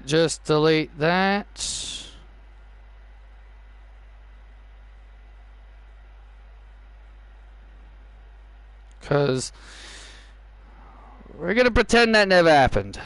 just delete that. Because we're going to pretend that never happened.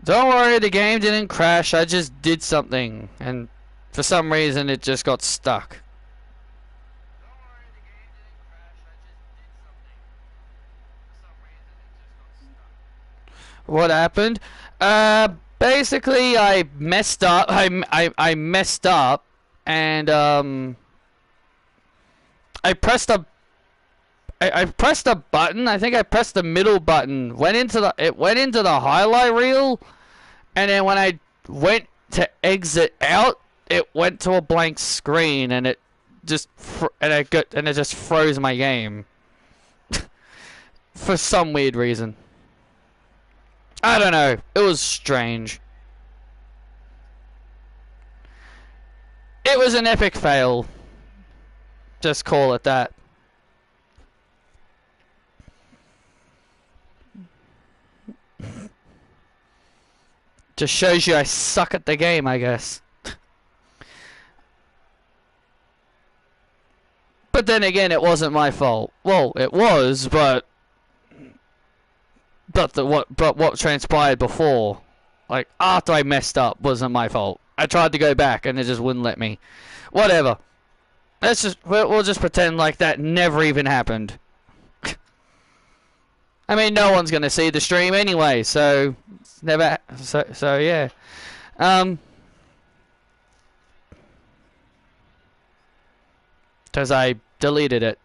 Don't worry, the game didn't crash. I just did something, and for some reason it just got stuck. What happened? Basically I messed up. I messed up, and I pressed a button. I think I pressed the middle button. It went into the highlight reel, and then when I went to exit out, it went to a blank screen, and it just froze my game for some weird reason. I don't know. It was strange. It was an epic fail. Just call it that. Just shows you I suck at the game, I guess. But then again, it wasn't my fault. Well, it was, but what transpired before, like after I messed up, wasn't my fault. I tried to go back and it just wouldn't let me. Whatever. We'll just pretend like that never even happened. I mean, no one's gonna see the stream anyway, so it's never. So yeah. Because I deleted it.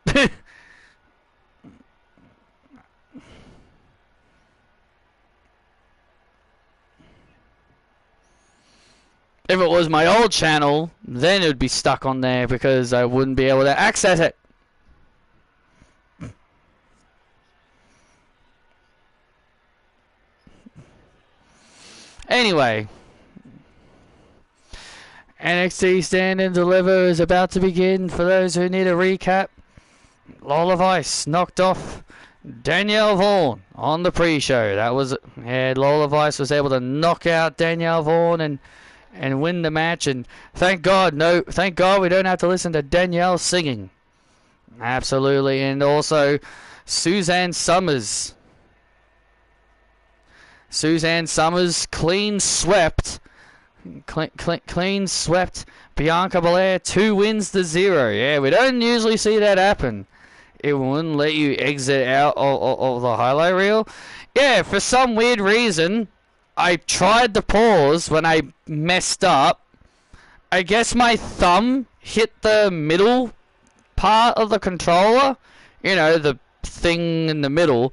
If it was my old channel, then it would be stuck on there because I wouldn't be able to access it. Anyway, NXT Stand and Deliver is about to begin. For those who need a recap, Lola Vice knocked off Danielle Vaughan on the pre-show. Lola Vice was able to knock out Danielle Vaughan and win the match. And thank God we don't have to listen to Danielle singing. Absolutely. And also Suzanne Summers clean swept Bianca Belair 2 wins to 0. Yeah, we don't usually see that happen. It wouldn't let you exit out of the highlight reel. Yeah, for some weird reason, I tried to pause when I messed up. I guess my thumb hit the middle part of the controller. You know, the thing in the middle.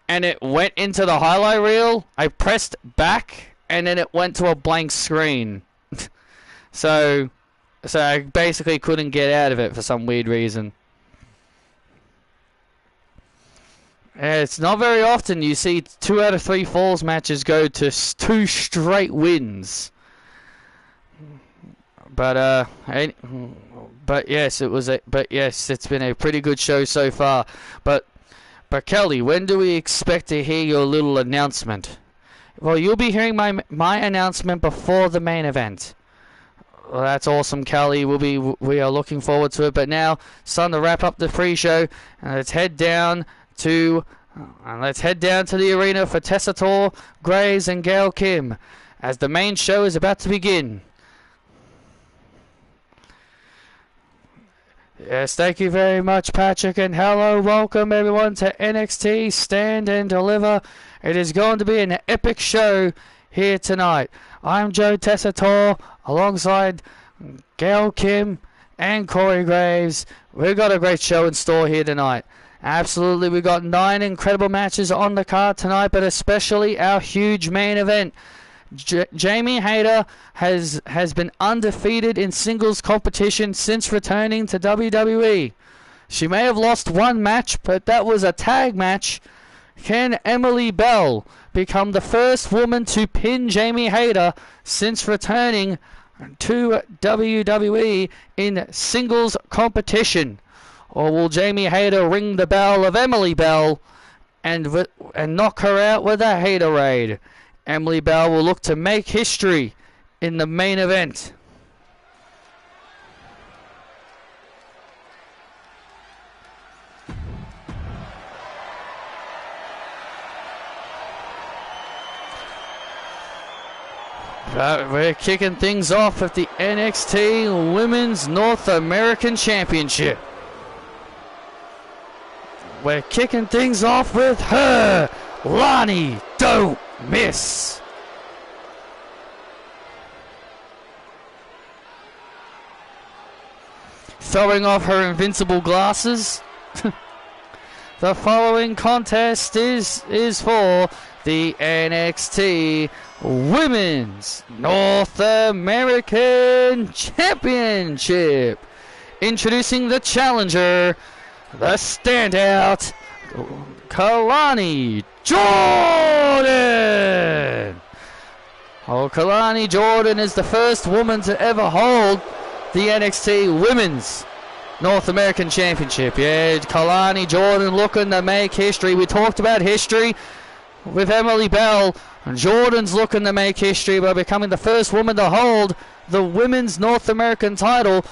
And it went into the highlight reel. I pressed back, and then it went to a blank screen. So I basically couldn't get out of it for some weird reason. It's not very often you see 2 out of 3 falls matches go to 2 straight wins. But yes, it's been a pretty good show so far. But Kelly, when do we expect to hear your little announcement? Well, you'll be hearing my announcement before the main event. Well, that's awesome, Kelly. We are looking forward to it. But now it's time to wrap up the pre-show, and let's head down to the arena for Tessitore, Graves, and Gail Kim, as the main show is about to begin. Yes, thank you very much, Patrick, and hello, welcome everyone to NXT Stand and Deliver. It is going to be an epic show here tonight. I'm Joe Tessitore, alongside Gail Kim and Corey Graves. We've got a great show in store here tonight. Absolutely, we've got 9 incredible matches on the card tonight, but especially our huge main event. Jamie Hayter has been undefeated in singles competition since returning to WWE. She may have lost one match, but that was a tag match. Can Emily Bell become the first woman to pin Jamie Hayter since returning to WWE in singles competition? Or will Jamie Hayter ring the bell of Emily Bell and knock her out with a Haterade? Emily Bell will look to make history in the main event. But we're kicking things off with the NXT Women's North American Championship. We're kicking things off with her, Lani Don't Miss. Throwing off her invincible glasses. The following contest is for the NXT Women's North American Championship. Introducing the challenger, the standout, Kalani Jordan. Oh, Kalani Jordan is the first woman to ever hold the NXT Women's North American Championship. Yeah, Kalani Jordan looking to make history. We talked about history with Emily Bell. Jordan's looking to make history by becoming the first woman to hold the Women's North American title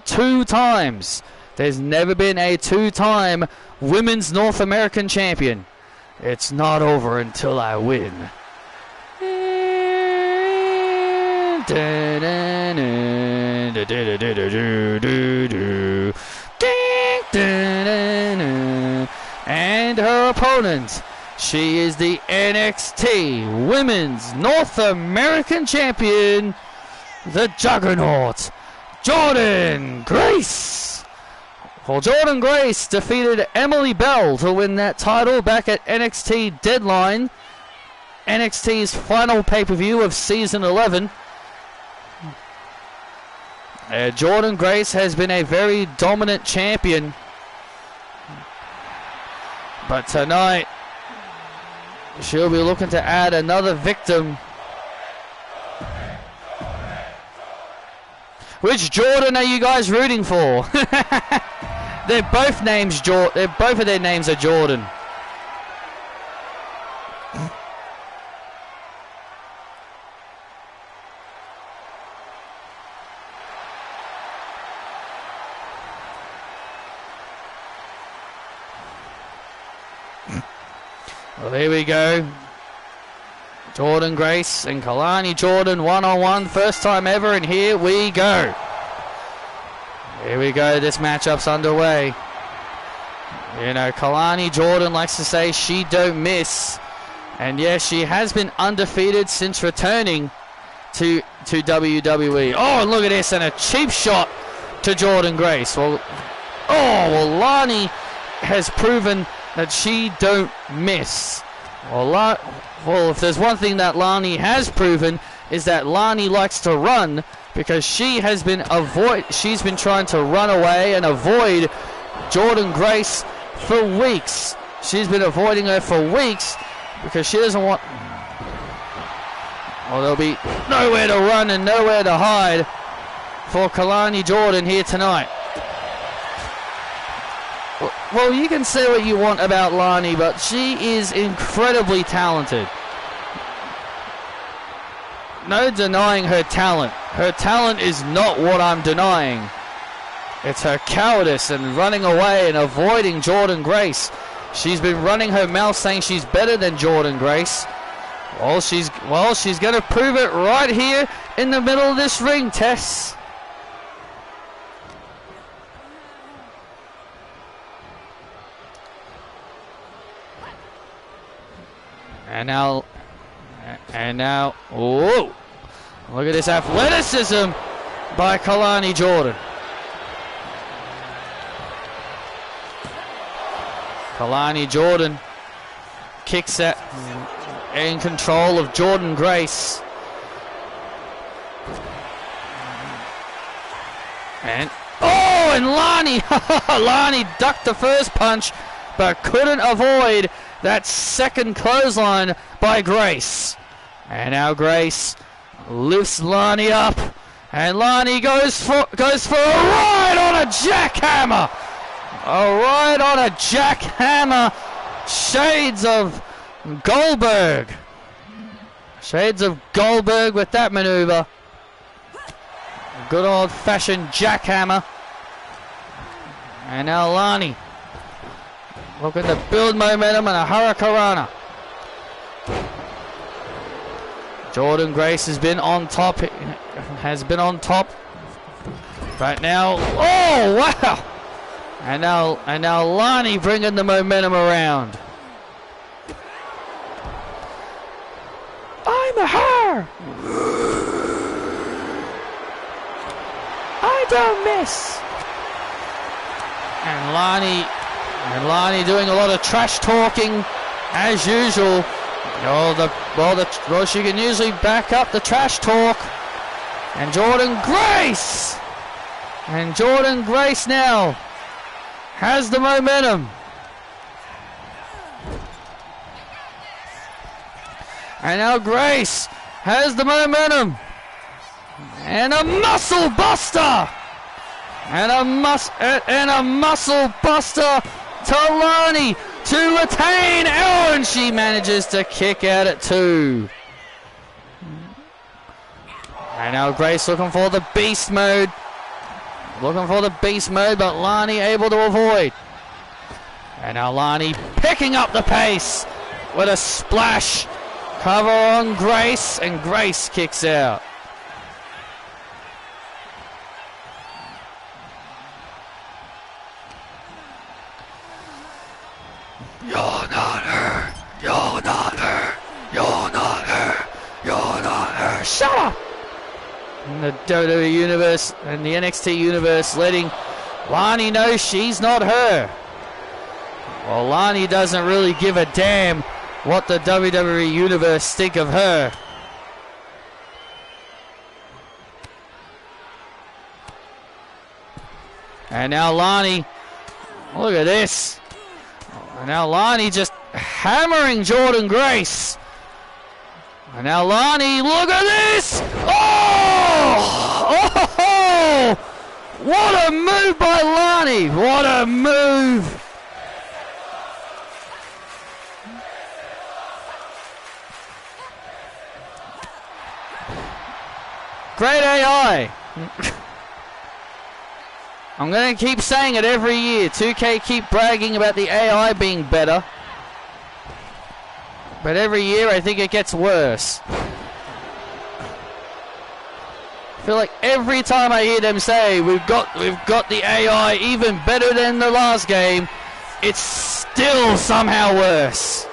2 times. There's never been a 2-time Women's North American champion. It's not over until I win. And her opponent, she is the NXT Women's North American Champion, the Juggernaut, Jordynne Grace. Well, Jordynne Grace defeated Emily Bell to win that title back at NXT Deadline, NXT's final pay-per-view of Season 11. Jordynne Grace has been a very dominant champion, but tonight she'll be looking to add another victim. Which Jordan are you guys rooting for? They're both names both of their names are Jordan. Well, there we go. Jordynne Grace and Kalani Jordan one-on-one. First time ever, and here we go. Here we go. This matchup's underway. You know, Kalani Jordan likes to say she don't miss. And yes, she has been undefeated since returning to WWE. Oh, and look at this, and a cheap shot to Jordynne Grace. Well, Lani has proven that she don't miss. Well, if there's one thing that Lani has proven, is that Lani likes to run, because she's been trying to run away and avoid Jordynne Grace for weeks. She's been avoiding her for weeks because she doesn't want... Well, there'll be nowhere to run and nowhere to hide for Kalani Jordan here tonight. Well, you can say what you want about Lani, but she is incredibly talented. No denying her talent. Her talent is not what I'm denying. It's her cowardice and running away and avoiding Jordynne Grace. She's been running her mouth saying she's better than Jordynne Grace. Well, she's going to prove it right here in the middle of this ring, Tess. And now, whoa! Look at this athleticism by Kalani Jordan. Kalani Jordan kicks that in control of Jordynne Grace. And Lani! Lani ducked the first punch, but couldn't avoid that second clothesline by Grace. And now Grace lifts Lani up, and Lani goes for a ride on a jackhammer. A ride on a jackhammer. Shades of Goldberg. Shades of Goldberg with that maneuver. Good old-fashioned jackhammer. And now Lani looking to build momentum and a hurricanrana. Jordynne Grace has been on top. Right now. Oh wow! And now Lani bringing the momentum around. I'm a her. I don't miss. And Lani doing a lot of trash talking as usual. Well, she can usually back up the trash talk. And Jordynne Grace now has the momentum. And now Grace has the momentum. And a muscle buster. And a muscle buster to Lani to retain. Oh, and she manages to kick out at 2. And now Grace looking for the beast mode. But Lani able to avoid. And now Lani picking up the pace with a splash cover on Grace, and Grace kicks out. You're not her. You're not her. You're not her. You're not her. Shut up! And the WWE Universe and the NXT Universe letting Lani know she's not her. Well, Lani doesn't really give a damn what the WWE Universe think of her. And now Lani, look at this. And now Lani just hammering Jordynne Grace. And now Lani, look at this! Oh! What a move by Lani! What a move! Great AI! I'm going to keep saying it every year. 2K keep bragging about the AI being better. But every year I think it gets worse. I feel like every time I hear them say we've got the AI even better than the last game, it's still somehow worse.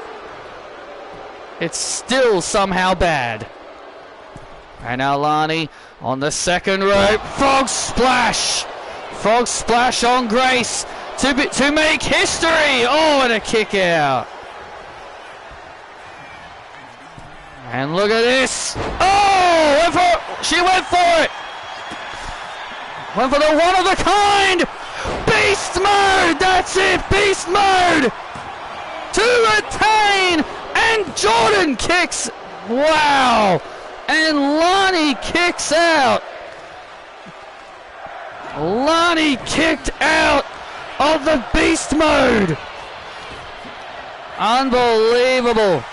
It's still somehow bad. And now Lani on the second rope. Frog splash! Frog splash on Grace to make history! Oh, and a kick out. And look at this. Oh, she went for it. Went for the one of a kind. Beast mode. That's it. Beast mode. To retain. And Jordynne kicks. Wow. And Lani kicks out. Lani kicked out of the beast mode. Unbelievable.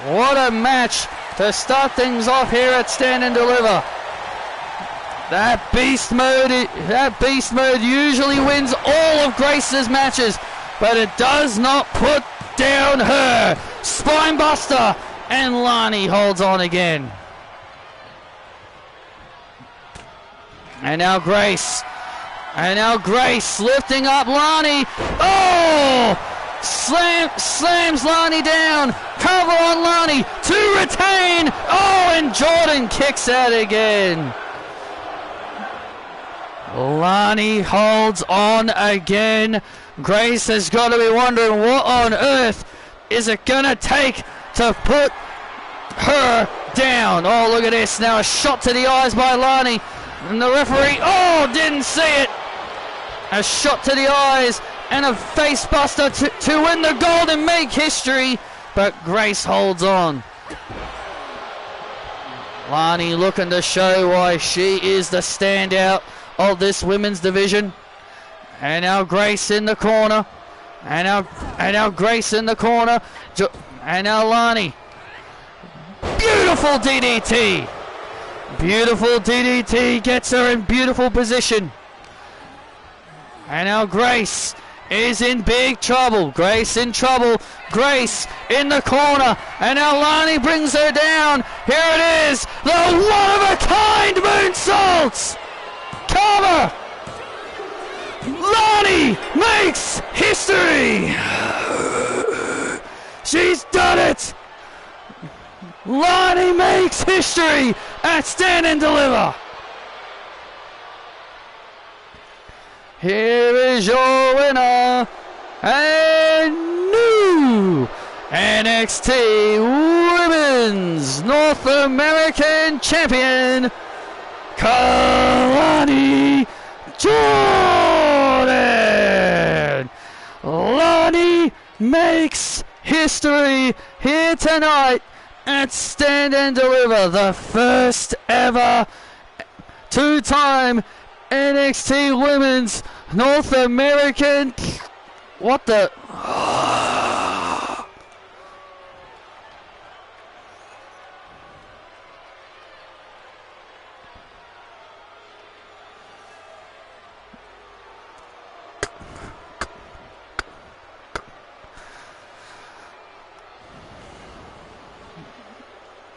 What a match to start things off here at Stand and Deliver. That beast mode usually wins all of Grace's matches, but it does not put down her. Spinebuster, and Lani holds on again. And now Grace lifting up Lani. Oh! Slams Lani down. Cover on Lani to retain. Oh, and Jordynne kicks out again. Lani holds on again. Grace has got to be wondering what on earth is it going to take to put her down. Oh, look at this. Now a shot to the eyes by Lani. And the referee, didn't see it. A shot to the eyes and a face buster to win the gold and make history, but Grace holds on. Lani looking to show why she is the standout of this women's division. And now Grace in the corner. And now Grace in the corner. And now Lani. Beautiful DDT. Beautiful DDT gets her in beautiful position. And now Grace is in big trouble. Grace in trouble. Grace in the corner. And now Lani brings her down. Here it is. The one-of-a-kind moonsaults. Cover. Lani makes history. She's done it. Lani makes history at Stand and Deliver. Here is your winner and new NXT Women's North American Champion, Kalani Jordan. Lani makes history here tonight at Stand and Deliver, the first ever two-time NXT Women's North American. What the?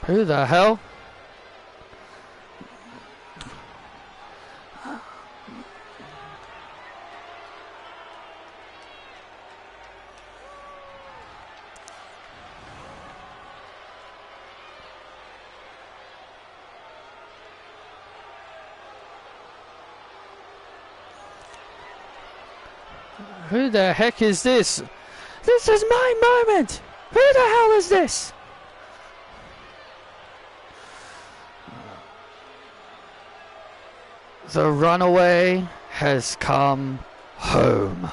Who the hell? Who the heck is this? This is my moment! Who the hell is this? The runaway has come home.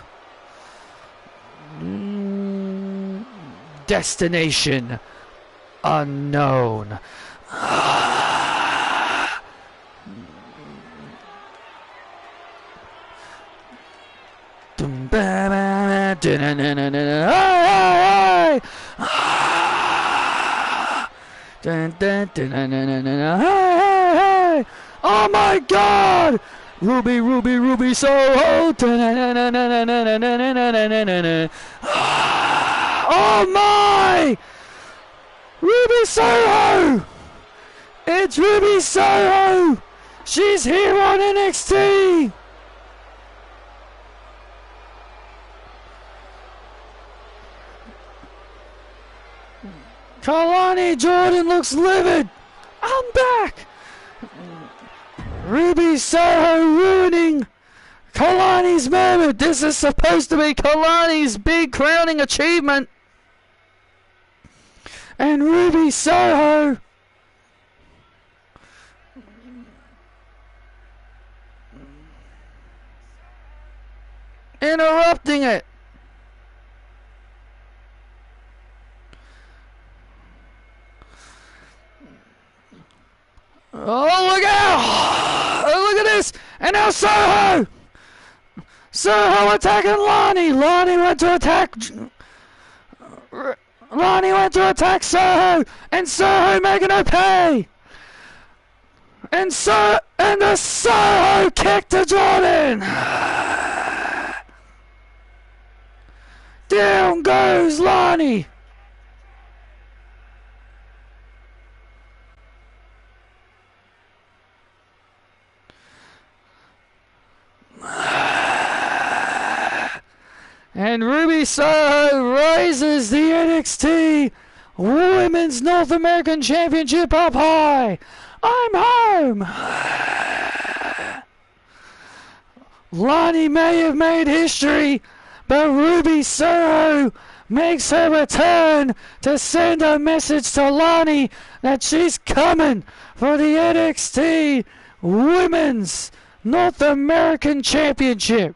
Destination unknown. Oh my God! Ruby, Ruby, Ruby Soho! Oh my! Ruby Soho! It's Ruby Soho! She's here on NXT! Kalani Jordan looks livid! I'm back! Ruby Soho ruining Kalani's moment. This is supposed to be Kalani's big crowning achievement. And Ruby Soho interrupting it. Oh, look out! Oh, look at this! And now Soho! Soho attacking Lani! Lani went to attack Soho! And Soho making her pay! And the Soho kick to Jordan! Down goes Lani! And Ruby Soho raises the NXT Women's North American Championship up high. I'm home. Lani may have made history, but Ruby Soho makes her return to send a message to Lani that she's coming for the NXT Women's North American Championship.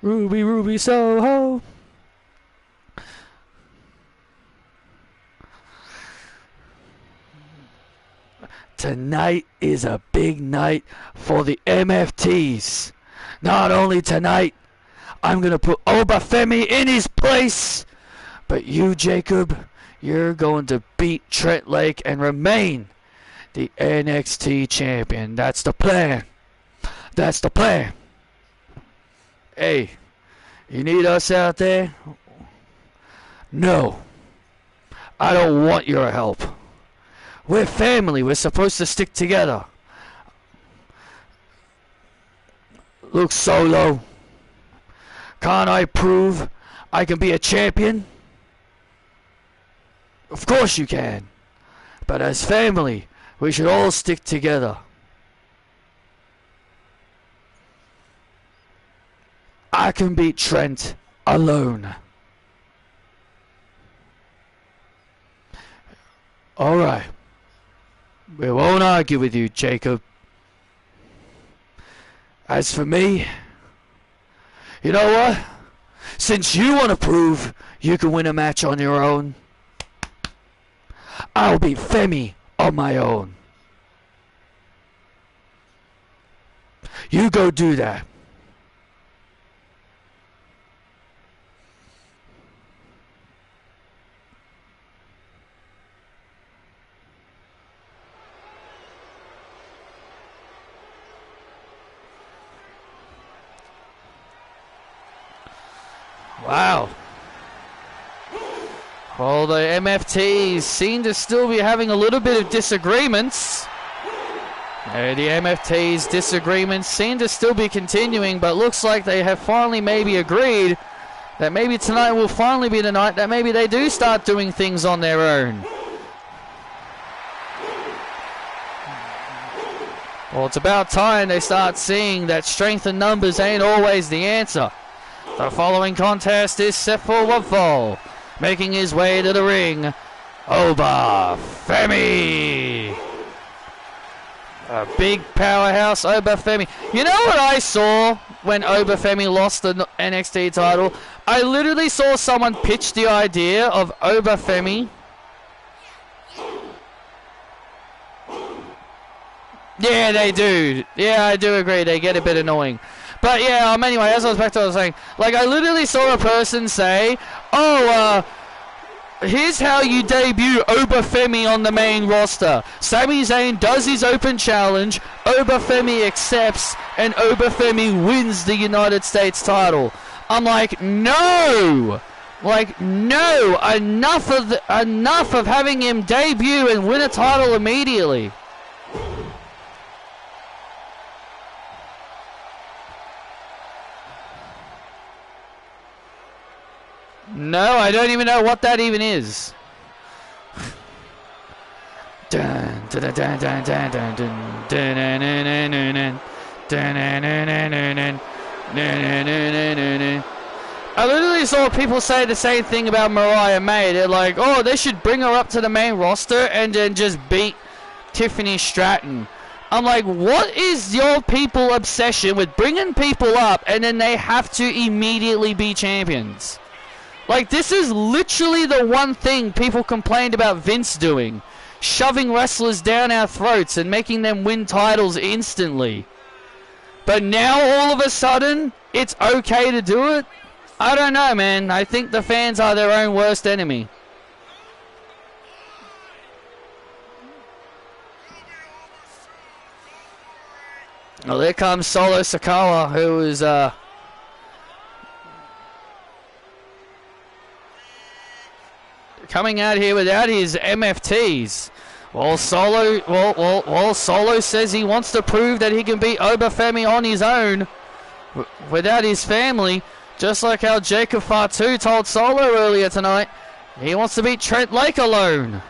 Ruby, Ruby, Soho. Tonight is a big night for the MFTs. Not only tonight, I'm going to put Obafemi in his place, but you, Jacob, you're going to beat Trent Lake and remain the NXT champion. That's the plan. That's the plan. Hey, you need us out there? No. I don't want your help. We're family. We're supposed to stick together. Look, Solo. Can't I prove I can be a champion? Of course you can. But as family, we should all stick together. I can beat Trent alone. Alright. We won't argue with you, Jacob. As for me, you know what? Since you want to prove you can win a match on your own, I'll beat Femi on my own. You go do that. Wow. Well, the MFTs seem to still be having a little bit of disagreements. The MFTs' disagreements seem to still be continuing, but looks like they have finally maybe agreed that maybe tonight will finally be the night that maybe they do start doing things on their own. Well, it's about time they start seeing that strength in numbers ain't always the answer. The following contest is set for one fall. Making his way to the ring, Obafemi. A big powerhouse, Obafemi. You know what I saw when Obafemi lost the NXT title? I literally saw someone pitch the idea of Obafemi. Yeah, they do. Yeah, I do agree. They get a bit annoying. But yeah, anyway, as I was back to what I was saying, like I literally saw a person say, here's how you debut Obafemi on the main roster. Sami Zayn does his open challenge, Obafemi accepts, and Obafemi wins the United States title. I'm like, no! Like, no! Enough of having him debut and win a title immediately. No, I don't even know what that even is. I literally saw people say the same thing about Mariah May. They're like, oh, they should bring her up to the main roster and then just beat Tiffany Stratton. I'm like, what is your people obsession with bringing people up and then they have to immediately be champions? Like, this is literally the one thing people complained about Vince doing. Shoving wrestlers down our throats and making them win titles instantly. But now, all of a sudden, it's okay to do it? I don't know, man. I think the fans are their own worst enemy. Well, there comes Solo Sikoa, who is, coming out here without his MFTs. Well, Solo says he wants to prove that he can beat Obafemi on his own without his family, just like how Jacob Fatu told Solo earlier tonight. He wants to beat Trent Lake alone.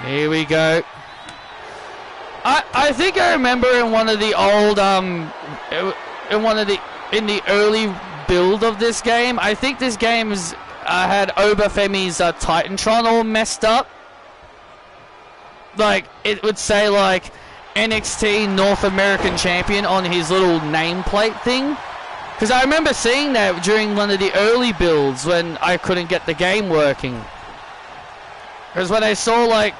Here we go. I think I remember in one of the old in the early build of this game. I think this game's had Obafemi's Titantron all messed up. Like, it would say, like, NXT North American Champion on his little nameplate thing. Because I remember seeing that during one of the early builds when I couldn't get the game working. Because when I saw, like,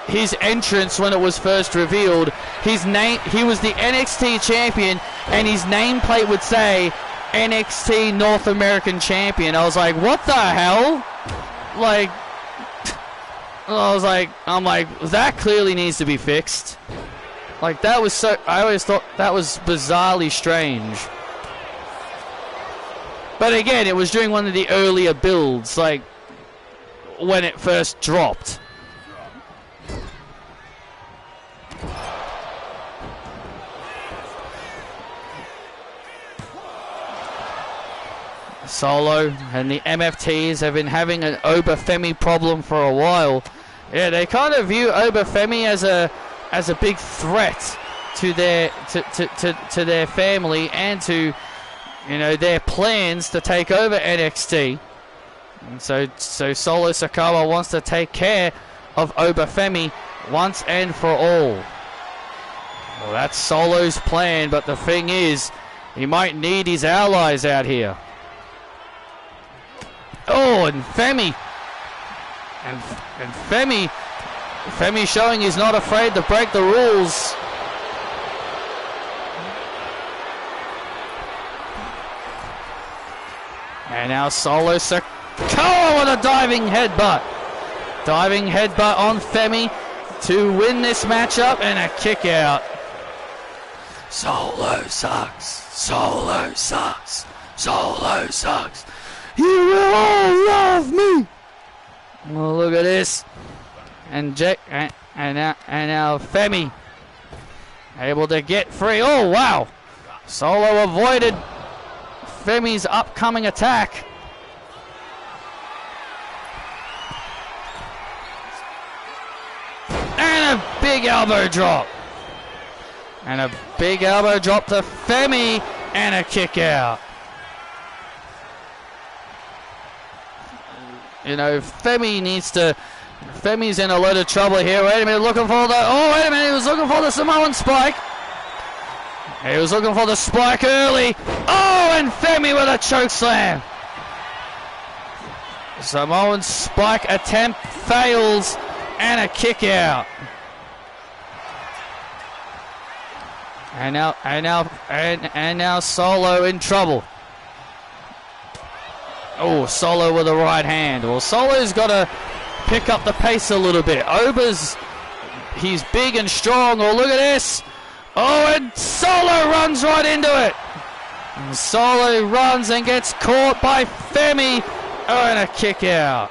his entrance when it was first revealed, his name, he was the NXT champion, and his nameplate would say NXT North American Champion. I was like, what the hell? Like, I'm like, that clearly needs to be fixed. Like, that was so, I always thought that was bizarrely strange. But again, it was during one of the earlier builds, like, when it first dropped. Solo and the MFTs have been having an Obafemi problem for a while. Yeah, they kind of view Obafemi as a big threat to their to their family and to, you know, their plans to take over NXT. And so Solo Sikoa wants to take care of Obafemi once and for all. Well, that's Solo's plan, but the thing is, he might need his allies out here. Oh, and Femi. And Femi showing he's not afraid to break the rules. And now Solo Sikoa with a diving headbutt. Diving headbutt on Femi to win this matchup and a kick out. Solo sucks. Solo sucks. Solo sucks. You will all love me. Well, look at this. And now Femi able to get free. Oh wow! Solo avoided Femi's upcoming attack. And a big elbow drop. And a big elbow drop to Femi and a kick out. You know, Femi's in a lot of trouble here. Wait a minute, looking for the... Oh, wait a minute, he was looking for the Samoan spike. He was looking for the spike early. Oh, and Femi with a choke slam. Samoan spike attempt fails and a kick out. And now Solo in trouble. Oh, Solo with a right hand. Well, Solo's got to pick up the pace a little bit. He's big and strong. Oh, look at this. Oh, and Solo runs right into it. And Solo runs and gets caught by Femi. Oh, and a kick out.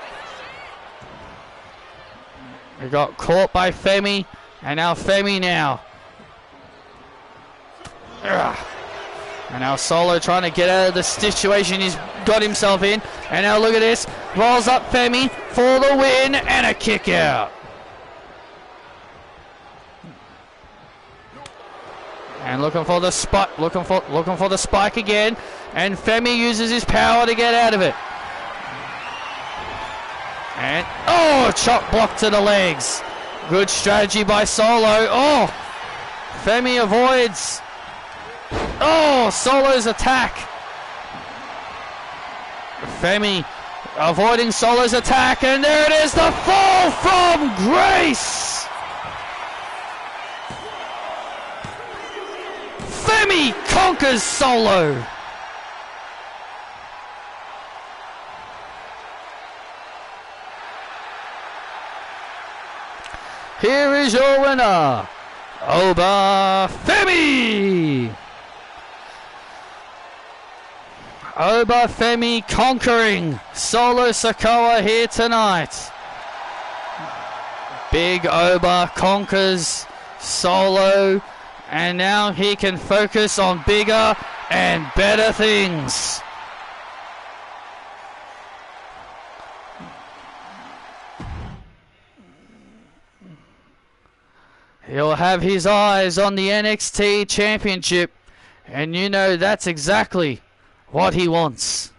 He got caught by Femi. And now Femi now. Ugh. And now Solo trying to get out of the situation he's got himself in. And now look at this. Rolls up Femi for the win and a kick out. And looking for the spike, looking for the spike again. And Femi uses his power to get out of it. And oh, chop block to the legs. Good strategy by Solo. Oh, Femi avoids. Oh, Solo's attack. Femi avoiding Solo's attack, and there it is, the fall from grace. Femi conquers Solo. Here is your winner, Obafemi. Obafemi conquering Solo Sikoa here tonight. Big Oba conquers Solo, and now he can focus on bigger and better things. He'll have his eyes on the NXT Championship. And you know that's exactly what he wants.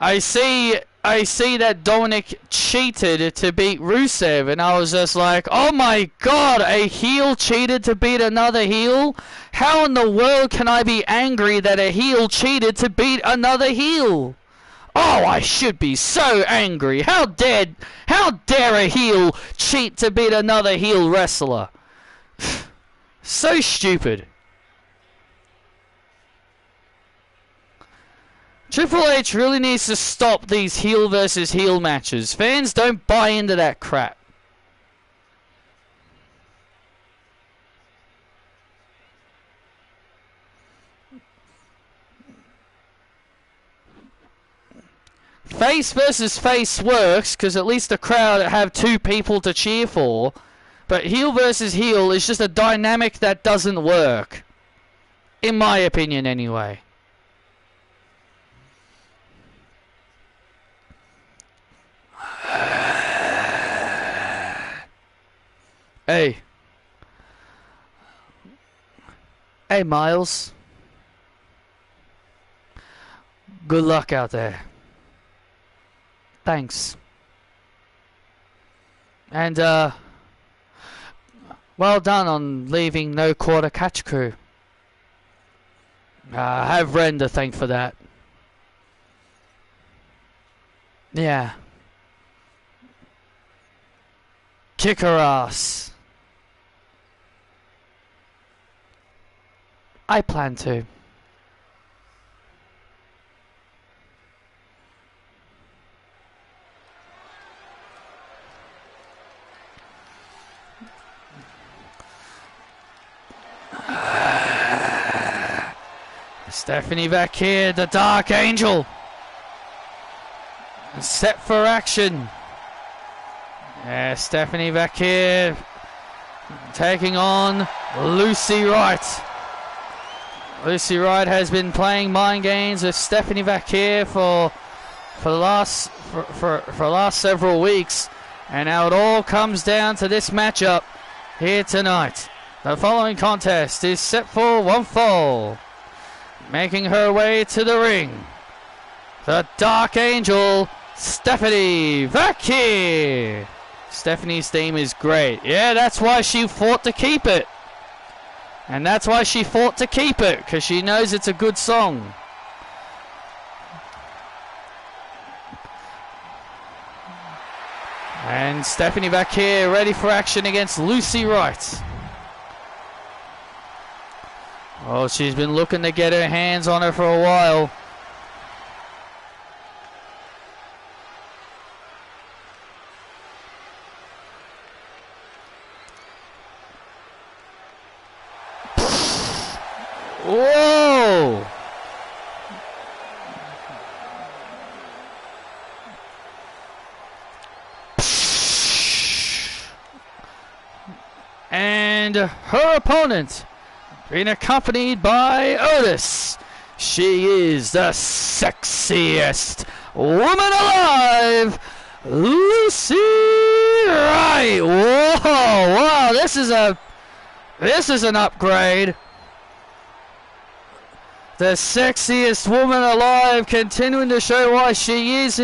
I see that Dominic cheated to beat Rusev, and I was just like, oh my god, a heel cheated to beat another heel? How in the world can I be angry that a heel cheated to beat another heel? Oh, I should be so angry. How dare a heel cheat to beat another heel wrestler? So stupid. Triple H really needs to stop these heel versus heel matches. Fans don't buy into that crap. Face versus face works because at least the crowd have two people to cheer for. But heel versus heel is just a dynamic that doesn't work. In my opinion, anyway. Hey. Hey, Miles. Good luck out there. Thanks. And, well done on leaving no quarter catch crew. I have Ren to thank for that. Yeah. Kick her ass. I plan to. Stephanie back here, the Dark Angel. Set for action. Yeah, Stephanie back here. Taking on Lucy Wright. Lucy Wright has been playing mind games with Stephanie back here for the last several weeks. And now it all comes down to this matchup here tonight. The following contest is set for one fall. Making her way to the ring, the Dark Angel, Stephanie Vacchi. Stephanie's theme is great. Yeah, that's why she fought to keep it. And that's why she fought to keep it, because she knows it's a good song. And Stephanie back here, ready for action against Lucy Wright. Oh, she's been looking to get her hands on her for a while. Whoa! And her opponent, being accompanied by Otis. She is the sexiest woman alive, Lucy Wright. Whoa, wow, this is an upgrade. The sexiest woman alive, continuing to show why she is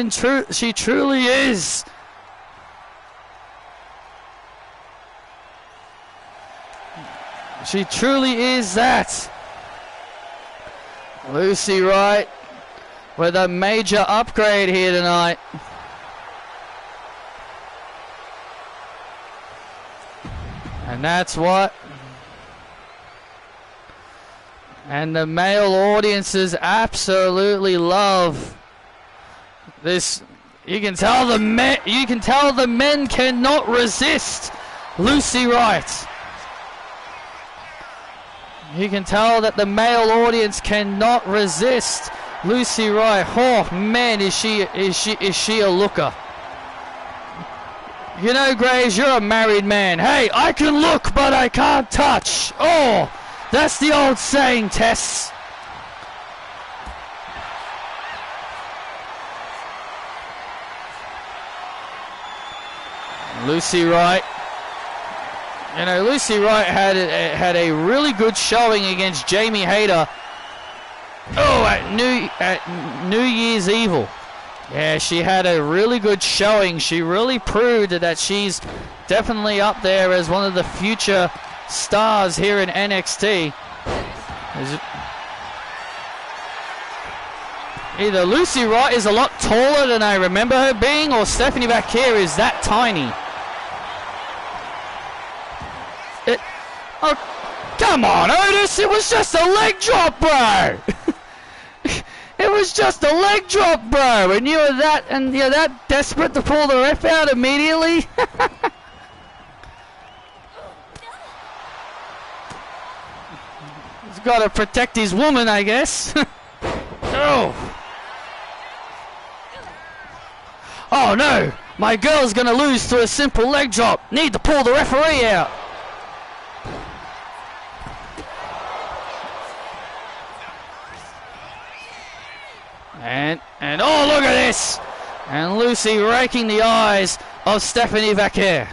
she truly is. She truly is that. Lucy Wright with a major upgrade here tonight. And that's what. And the male audiences absolutely love this. You can tell the men cannot resist Lucy Wright. You can tell that the male audience cannot resist Lucy Wright. Oh man, is she a looker? You know, Graves, you're a married man. Hey, I can look, but I can't touch. Oh, that's the old saying, Tess. Lucy Wright. You know, Lucy Wright had a really good showing against Jamie Hayter. Oh, at New Year's Evil. Yeah, she had a really good showing. She really proved that she's definitely up there as one of the future stars here in NXT. Either Lucy Wright is a lot taller than I remember her being, or Stephanie Vaquer is that tiny. Oh, come on, Otis! It was just a leg drop, bro! It was just a leg drop, bro! And you're that desperate to pull the ref out immediately? He's got to protect his woman, I guess. Oh! Oh no! My girl's gonna lose to a simple leg drop. Need to pull the referee out. And oh, look at this! And Lucy raking the eyes of Stephanie Vaquer.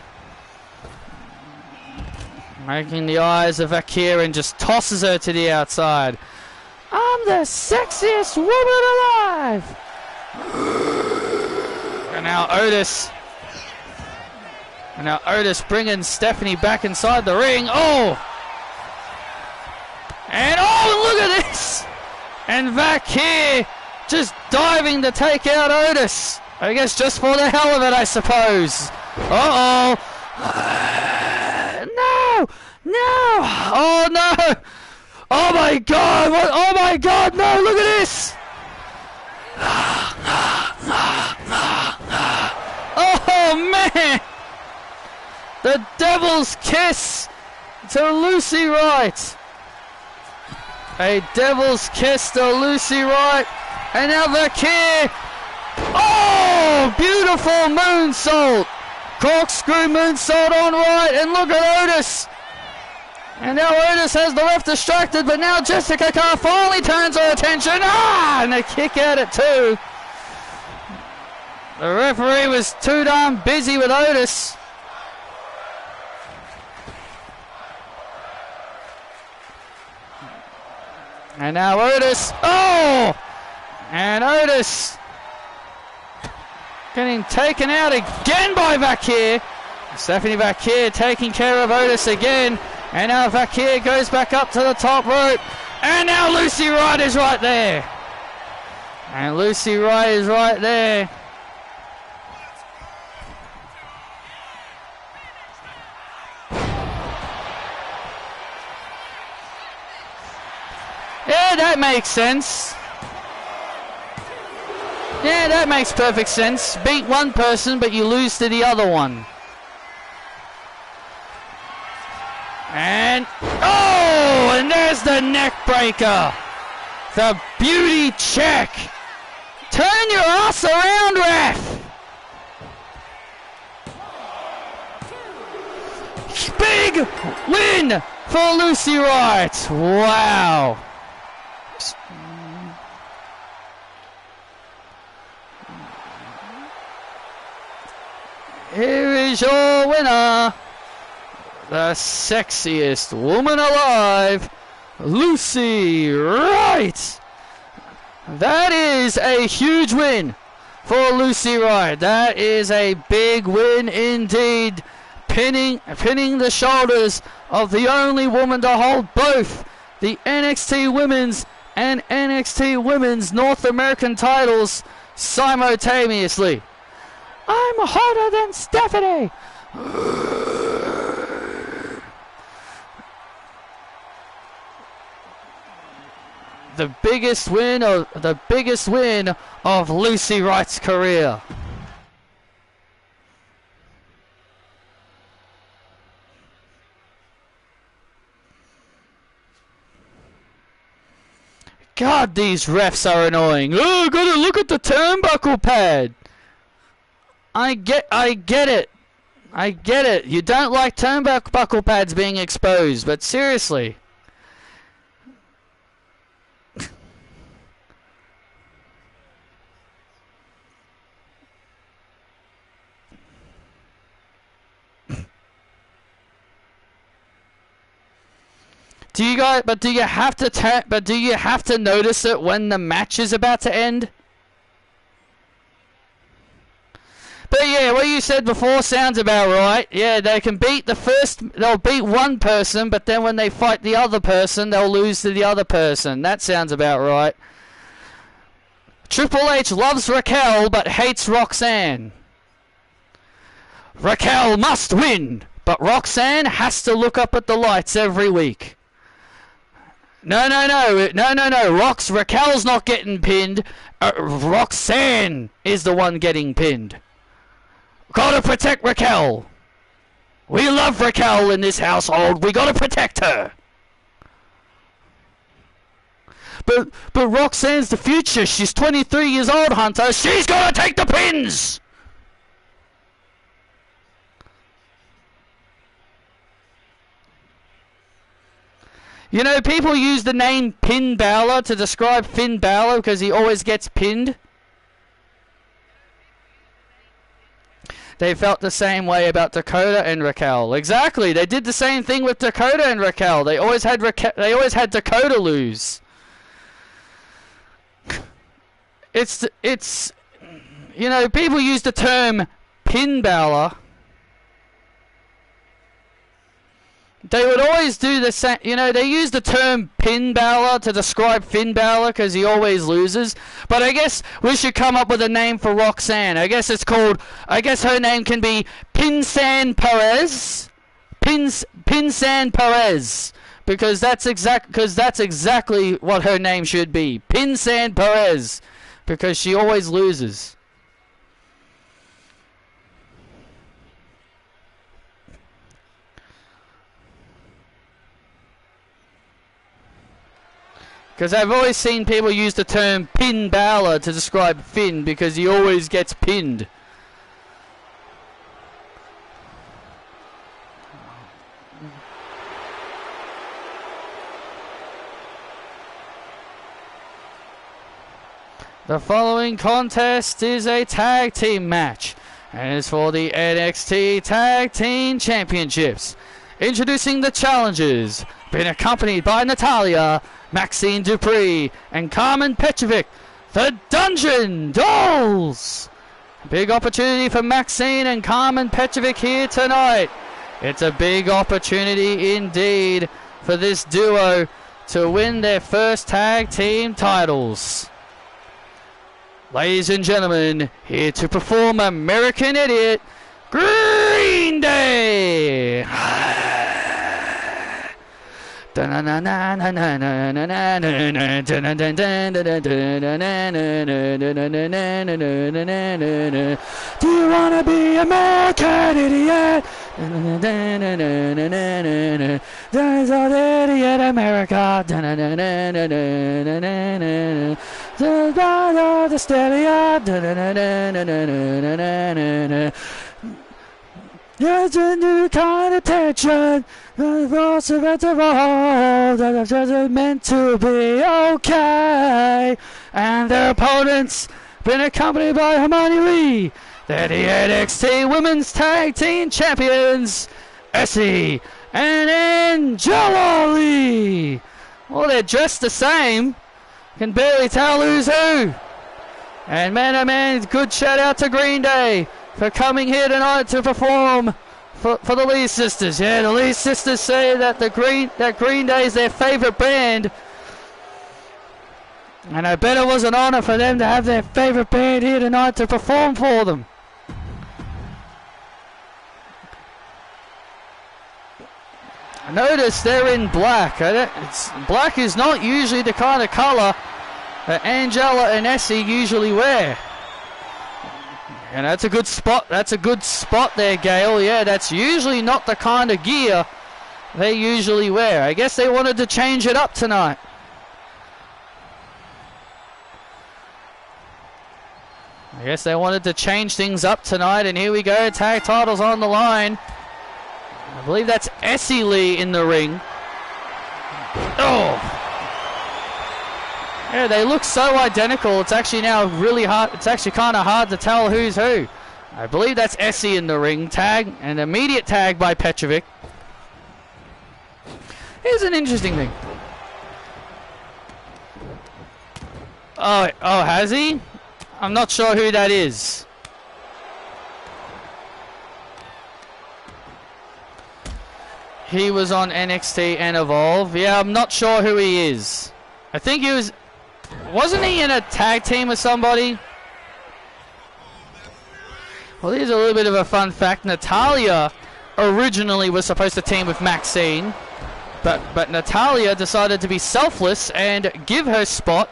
Raking the eyes of Vaquer and just tosses her to the outside. I'm the sexiest woman alive! And now Otis bringing Stephanie back inside the ring. Oh! And oh, look at this! And Vaquer just diving to take out Otis. I guess just for the hell of it, I suppose. Uh-oh. No! No! Oh, no! Oh, my God! What? Oh, my God! No! Look at this! Oh, man! The devil's kiss to Lucy Wright. A devil's kiss to Lucy Wright. And now Vaquer. Oh, beautiful moonsault. Corkscrew moonsault on Wright. And look at Otis. And now Otis has the ref distracted. But now Jessica Carr finally turns her attention. Ah, and a kick at it too. The referee was too darn busy with Otis. And now Otis. Oh! And Otis getting taken out again by Vaquer. Stephanie Vaquer taking care of Otis again. And now Vaquer goes back up to the top rope. And now Lucy Wright is right there. And Lucy Wright is right there. Yeah, that makes sense. Yeah, that makes perfect sense. Beat one person, but you lose to the other one. And, oh, and there's the neck breaker. The beauty check. Turn your ass around, ref. Big win for Lucy Wright. Wow. Here is your winner, the sexiest woman alive, Lucy Wright. That is a huge win for Lucy Wright. That is a big win indeed, pinning the shoulders of the only woman to hold both the NXT Women's and NXT Women's North American titles simultaneously. I'm hotter than Stephanie. The biggest win of Lucy Wright's career. God, these refs are annoying. Oh, gotta look at the turnbuckle pad. I get it. I get it. You don't like turnbuckle pads being exposed, but seriously. Do you guys? But do you have to But do you have to notice it when the match is about to end? But yeah, what you said before sounds about right. Yeah, they can beat they'll beat one person, but then when they fight the other person, they'll lose to the other person. That sounds about right. Triple H loves Raquel, but hates Roxanne. Raquel must win, but Roxanne has to look up at the lights every week. No. Raquel's not getting pinned. Roxanne is the one getting pinned. Gotta protect Raquel. We love Raquel in this household. We gotta protect her. But Roxanne's the future. She's 23 years old, Hunter. She's gonna take the pins. You know, people use the name Pin Balor to describe Finn Balor because he always gets pinned. They felt the same way about Dakota and Raquel. Exactly. They did the same thing with Dakota and Raquel. They always had Dakota lose. It's you know, people use the term Pin Balor. They would always do the same. You know, they use the term Pin Balor to describe Finn Balor because he always loses. But I guess we should come up with a name for Roxanne. I guess her name can be Pinsan Perez. Pinsan Perez. Because that's exactly what her name should be. Pinsan Perez. Because she always loses. Because I've always seen people use the term Pin Balor to describe Finn because he always gets pinned. The following contest is a tag team match and is for the NXT Tag Team Championships. Introducing the challengers, being accompanied by Natalya, Maxine Dupree, and Carmen Petrovic, the Dungeon Dolls. Big opportunity for Maxine and Carmen Petrovic here tonight. It's a big opportunity indeed for this duo to win their first tag team titles. Ladies and gentlemen, here to perform American Idiot, Green Day. Do you wanna be American Idiot? There's an idiot America. The stereo. There's a new kind of tension. The force of it all that are just meant to be okay. And their opponents been accompanied by Hermione Lee. They're the NXT Women's Tag Team Champions, Essie and Angela Lee. Well, they're dressed the same. Can barely tell who's who. And man, oh man, good shout out to Green Day for coming here tonight to perform for the Lee sisters. Yeah, the Lee sisters say that Green Day is their favorite band. And I bet it was an honor for them to have their favorite band here tonight to perform for them. Notice they're in black. Black is not usually the kind of color that Angela and Essie usually wear. And that's a good spot. That's a good spot there, Gail. Yeah, that's usually not the kind of gear they usually wear. I guess they wanted to change it up tonight. I guess they wanted to change things up tonight, and here we go. Tag titles on the line. I believe that's Essie Lee in the ring. Oh! Yeah, they look so identical. It's actually now really hard. It's actually kind of hard to tell who's who. I believe that's Essie in the ring. Tag, an immediate tag by Petrovic. Here's an interesting thing. Oh, has he? I'm not sure who that is. He was on NXT and Evolve. Yeah, I'm not sure who he is. I think he was... Wasn't he in a tag team with somebody? Well, here's a little bit of a fun fact. Natalya originally was supposed to team with Maxine, but Natalya decided to be selfless and give her spot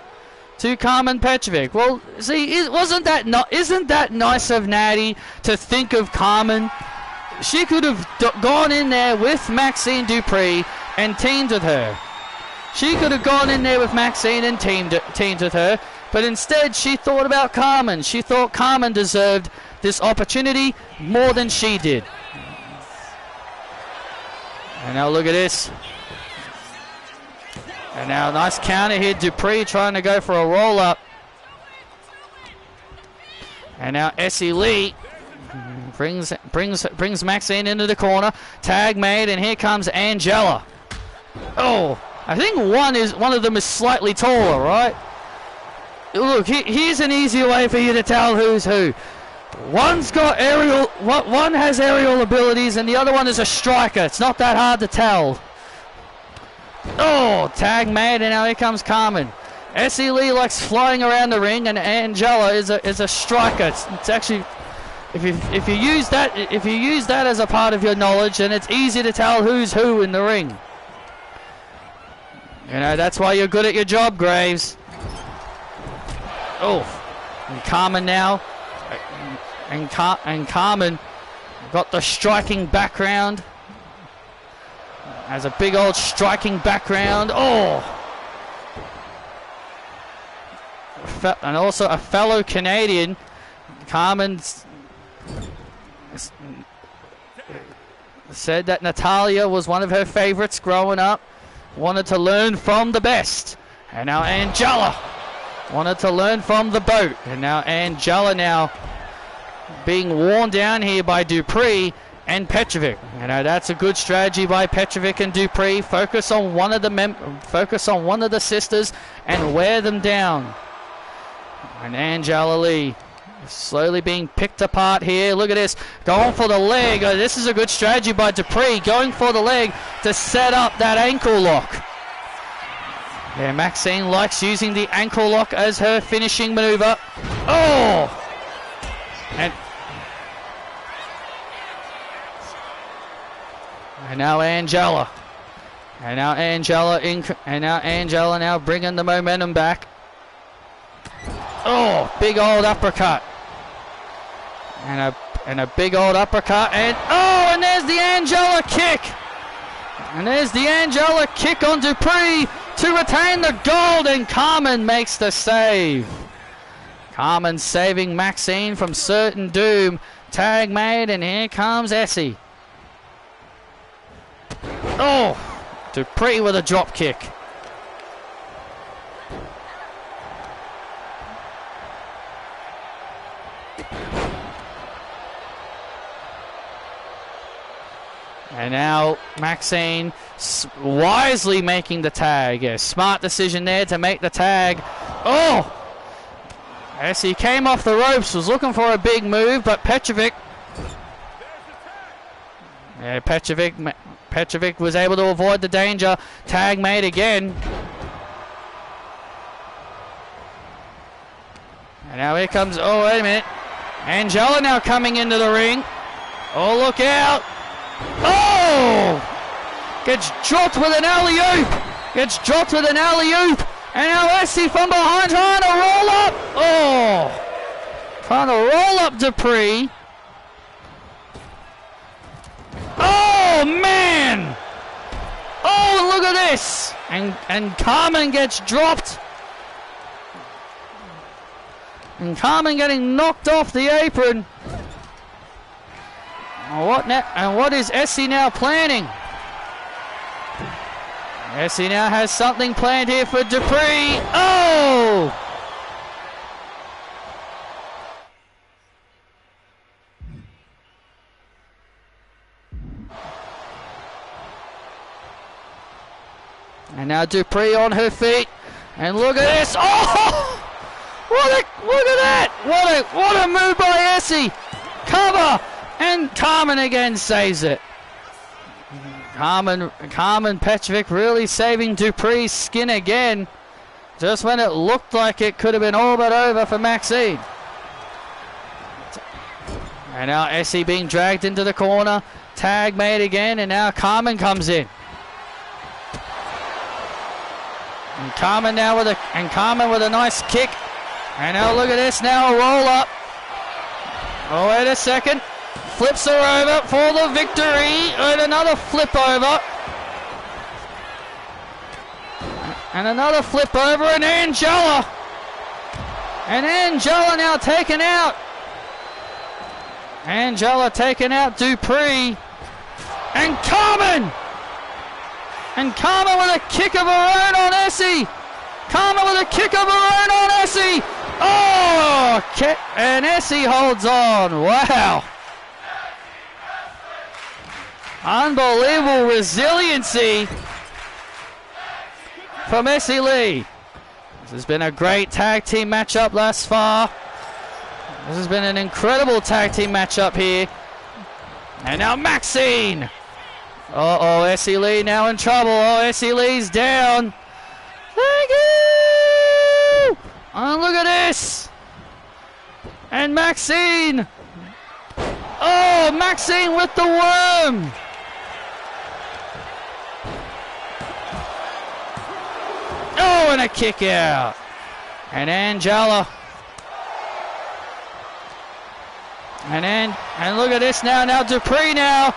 to Carmen Petrovic. Well, see, isn't that nice of Natty to think of Carmen? She could have gone in there with Maxine Dupree and teamed with her. She could have gone in there with Maxine and teamed with her, but instead she thought about Carmen. She thought Carmen deserved this opportunity more than she did. And now look at this. And now nice counter here. Dupree trying to go for a roll-up. And now Essie Lee brings Maxine into the corner. Tag made, and here comes Angela. Oh, I think one of them is slightly taller, right? Look, here's an easy way for you to tell who's who. One's got aerial, one has aerial abilities, and the other one is a striker. It's not that hard to tell. Oh, tag made, and now here comes Carmen. Essie Lee likes flying around the ring, and Angela is a striker. It's actually, if you use that as a part of your knowledge, then it's easy to tell who's who in the ring. You know, that's why you're good at your job, Graves. Oh, and Carmen now, and Carmen got the striking background. Has a big old striking background. Oh! And also a fellow Canadian, Carmen, said that Natalya was one of her favorites growing up. Wanted to learn from the best. And now Angela wanted to learn from the boat. And now Angela now being worn down here by Dupree and Petrovic. You know, that's a good strategy by Petrovic and Dupree. Focus on one of the sisters and wear them down. And Angela Lee slowly being picked apart here. Look at this, going for the leg. Oh, this is a good strategy by Dupree, going for the leg to set up that ankle lock. Yeah, Maxine likes using the ankle lock as her finishing maneuver. Oh! And now Angela. And now Angela now bringing the momentum back. Oh, big old uppercut. And a big old uppercut. And oh, and there's the Angela kick. And there's the Angela kick on Dupree to retain the gold. And Carmen makes the save. Carmen saving Maxine from certain doom. Tag made, and here comes Essie. Oh, Dupree with a drop kick. And now Maxine wisely making the tag. Yeah, smart decision there to make the tag. Oh! Essie came off the ropes, was looking for a big move, but Petrovic... Yeah, Petrovic was able to avoid the danger. Tag made again. And now here comes... Oh, wait a minute. Angela now coming into the ring. Oh, look out. Oh! Gets dropped with an alley-oop. And now Essie from behind trying to roll up. Oh! Trying to roll up Dupree. Oh, man! Oh, look at this! And Carmen gets dropped. And Carmen getting knocked off the apron. And what is Essie now planning? Essie now has something planned here for Dupree. Oh! And now Dupree on her feet. And look at this. Oh! Look at that! What a move by Essie! Cover! And Carmen again saves it. Carmen Petrovic really saving Dupree's skin again. Just when it looked like it could have been all but over for Maxine. And now Essie being dragged into the corner. Tag made again, and now Carmen comes in. And Carmen with a nice kick. And now look at this, now a roll up. Oh, wait a second. Flips her over for the victory. And another flip over. And another flip over, and Angela. And Angela now taken out. Angela taking out Dupree. And Carmen! And Carmen with a kick of her own on Essie. Carmen with a kick of her own on Essie. Oh! And Essie holds on. Wow. Unbelievable resiliency from Essie Lee. This has been a great tag team matchup thus far. This has been an incredible tag team matchup here. And now Maxine. Uh-oh, Essie Lee now in trouble. Oh, Essie Lee's down. Thank you! Oh, look at this. And Maxine. Oh, Maxine with the worm. Oh, and a kick out. And Angela. And look at this now. Now Dupree now.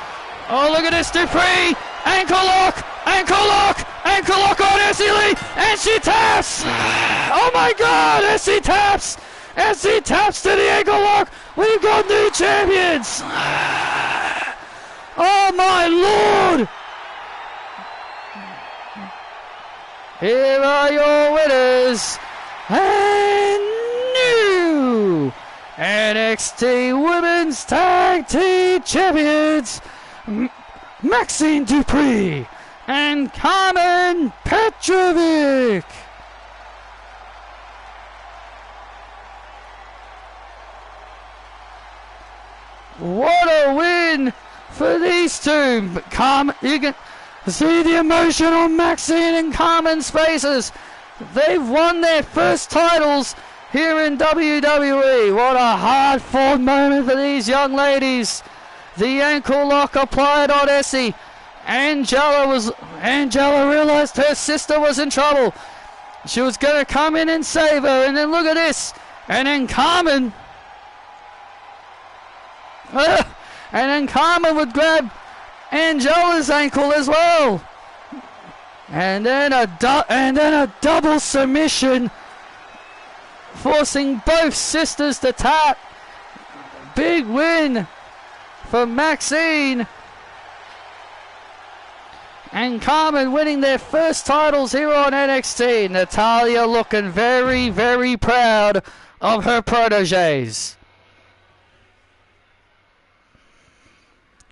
Oh, look at this Dupree. Ankle lock. Ankle lock. Ankle lock on Essie Lee. And she taps. Oh my God. Essie taps. Essie taps to the ankle lock. We've got new champions. Oh my Lord. Here are your winners. And new NXT Women's Tag Team Champions, Maxine Dupree and Carmen Petrovic. What a win for these two. Carmen, you can see the emotion on Maxine and Carmen's faces. They've won their first titles here in WWE. What a hard-fought moment for these young ladies. The ankle lock applied on Essie. Angela realized her sister was in trouble. She was going to come in and save her. And then look at this. And then Carmen. And then Carmen would grab Angela's ankle as well. And then a double submission, forcing both sisters to tap. Big win for Maxine and Carmen, winning their first titles here on NXT. Natalya looking very, very proud of her proteges.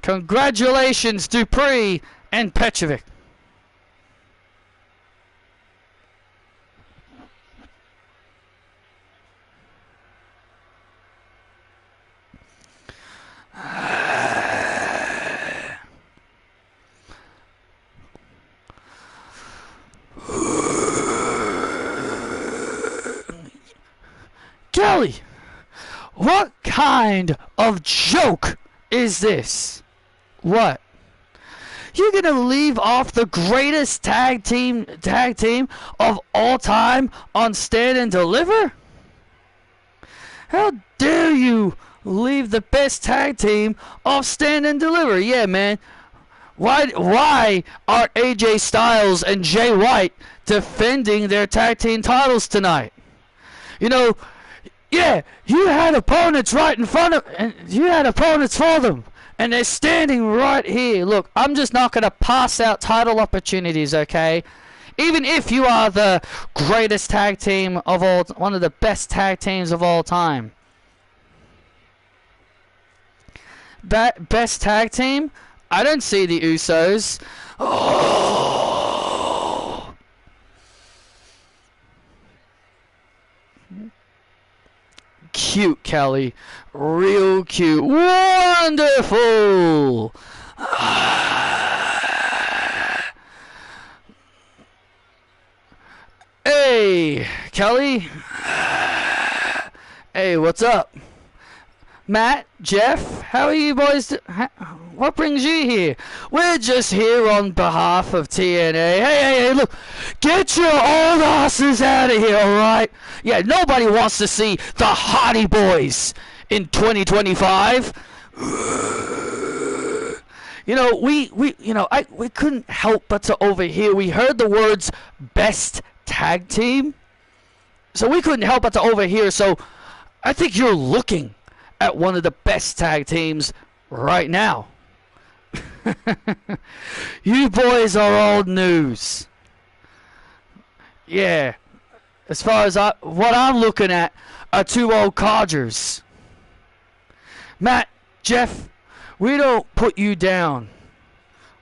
Congratulations, Dupree and Petrovic. Kelly, what kind of joke is this? What? You're gonna leave off the greatest tag team of all time on Stand and Deliver? How dare you leave the best tag team off Stand and Deliver? Yeah, man. Why aren't AJ Styles and Jay White defending their tag team titles tonight? You know, yeah, you had opponents right in front of, and you had opponents for them. And they're standing right here. Look, I'm just not going to pass out title opportunities, okay? Even if you are the greatest tag team of all, one of the best tag teams of all time. Best tag team? I don't see the Usos. Oh. Cute, Kelly. Real cute. Wonderful! Hey, Kelly. Hey, what's up? Matt, Jeff, how are you boys? What brings you here? We're just here on behalf of TNA. Hey, look, get your old asses out of here, alright? Yeah, nobody wants to see the Hardy Boys in 2025. You know, we couldn't help but to overhear. We heard the words best tag team. So we couldn't help but to overhear. So I think you're looking at one of the best tag teams right now. You boys are old news. Yeah. As far as what I'm looking at are two old codgers. Matt, Jeff, we don't put you down.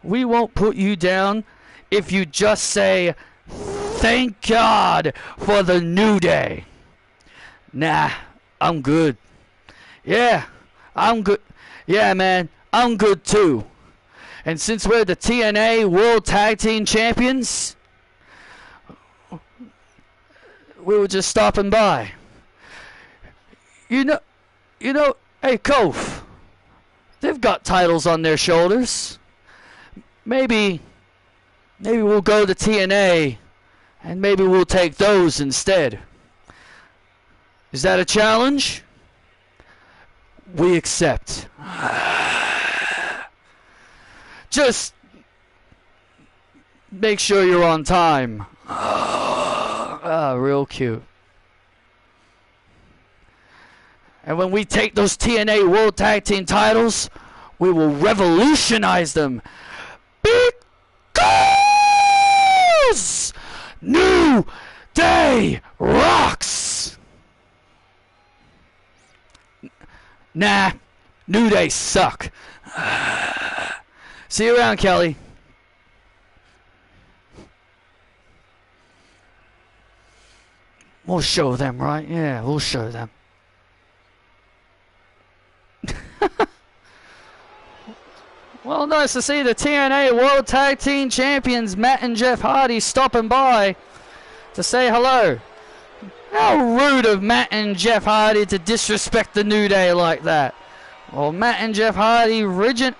We won't put you down if you just say, thank God for the New Day. Nah, I'm good. Yeah, I'm good. Yeah, man, I'm good too. And since we're the TNA World Tag Team Champions, we were just stopping by. You know, hey, Kof, they've got titles on their shoulders. Maybe we'll go to TNA, and maybe we'll take those instead. Is that a challenge? We accept. Just make sure you're on time. Real cute. And when we take those TNA World Tag Team titles, we will revolutionize them. Because New Day rocks. Nah, New Day suck. See you around, Kelly. We'll show them, right? Yeah, we'll show them. Well, nice to see the TNA World Tag Team Champions Matt and Jeff Hardy stopping by to say hello. How rude of Matt and Jeff Hardy to disrespect the New Day like that. Well, Matt and Jeff Hardy renovated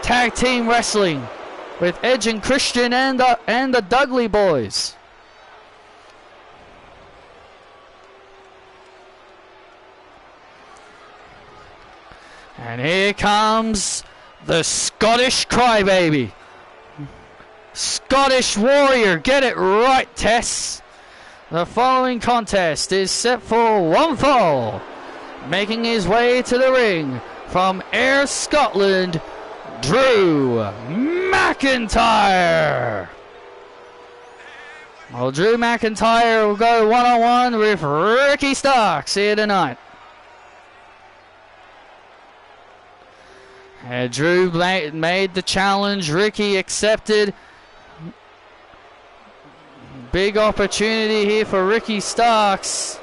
tag team wrestling with Edge and Christian and the Dudley Boys. And here comes the Scottish Crybaby. Scottish Warrior, get it right, Tess. The following contest is set for one fall. Making his way to the ring from Ayr, Scotland, Drew McIntyre. Well, Drew McIntyre will go one-on-one with Ricky Starks here tonight. Drew made the challenge. Ricky accepted. Big opportunity here for Ricky Starks.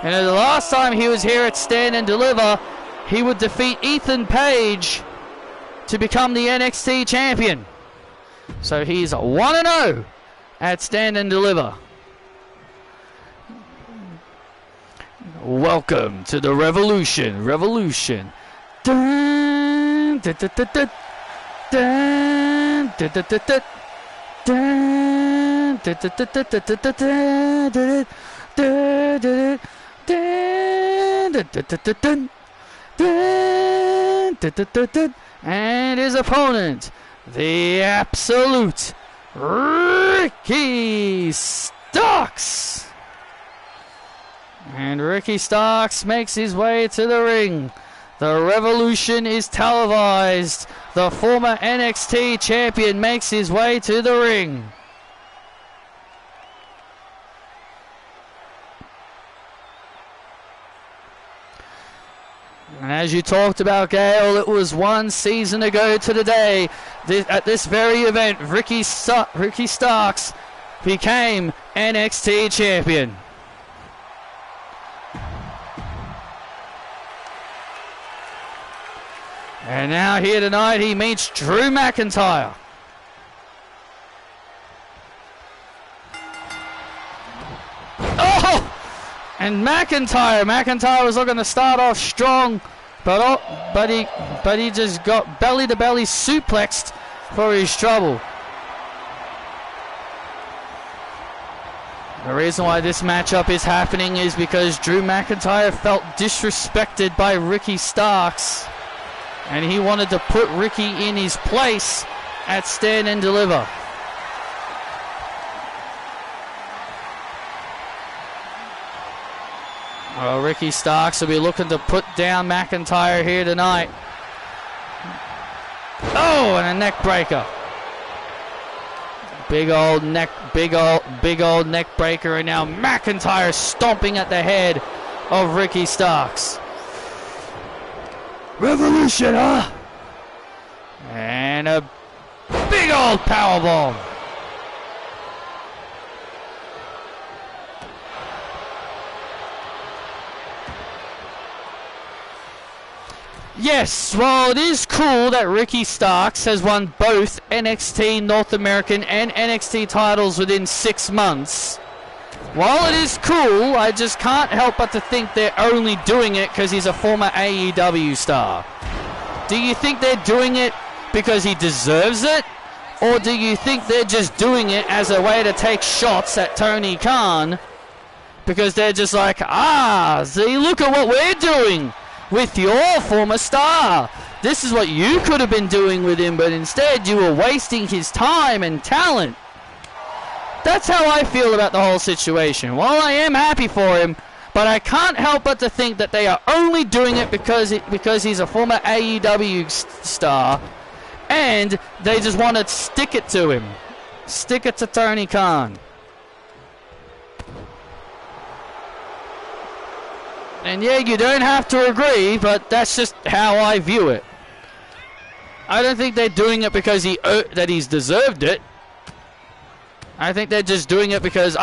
And the last time he was here at Stand and Deliver, he would defeat Ethan Page to become the NXT champion. So he's 1-0 at Stand and Deliver. Welcome to the Revolution. Revolution. Dun, dun, dun, dun, dun, dun, dun, dun, dun, dun. Dun, dun, dun, dun, dun, dun, dun, dun, dun, dun, and his opponent, the absolute Ricky Starks. And Ricky Starks makes his way to the ring. The Revolution is televised. The former NXT champion makes his way to the ring. And as you talked about, Gail, it was 1 season ago to the day at this very event, Ricky Starks became NXT champion. And now here tonight he meets Drew McIntyre. Oh! And McIntyre was looking to start off strong, but he just got belly to belly suplexed for his trouble. The reason why this matchup is happening is because Drew McIntyre felt disrespected by Ricky Starks, and he wanted to put Ricky in his place at Stand and Deliver. Well, Ricky Starks will be looking to put down McIntyre here tonight. Oh, and a neck breaker. Big old neck breaker, and now McIntyre stomping at the head of Ricky Starks. Revolution, huh? And a big old powerbomb. Yes, well, it is cool that Ricky Starks has won both NXT North American and NXT titles within 6 months. While it is cool, I just can't help but to think they're only doing it because he's a former AEW star. Do you think they're doing it because he deserves it? Or do you think they're just doing it as a way to take shots at Tony Khan? Because they're just like, see, look at what we're doing with your former star. This is what you could have been doing with him, but instead you were wasting his time and talent. That's how I feel about the whole situation. While I am happy for him, but I can't help but to think that they are only doing it because he's a former AEW star, and they just want to stick it to him. Stick it to Tony Khan. And yeah, you don't have to agree, but that's just how I view it. I don't think they're doing it because he's deserved it. I think they're just doing it because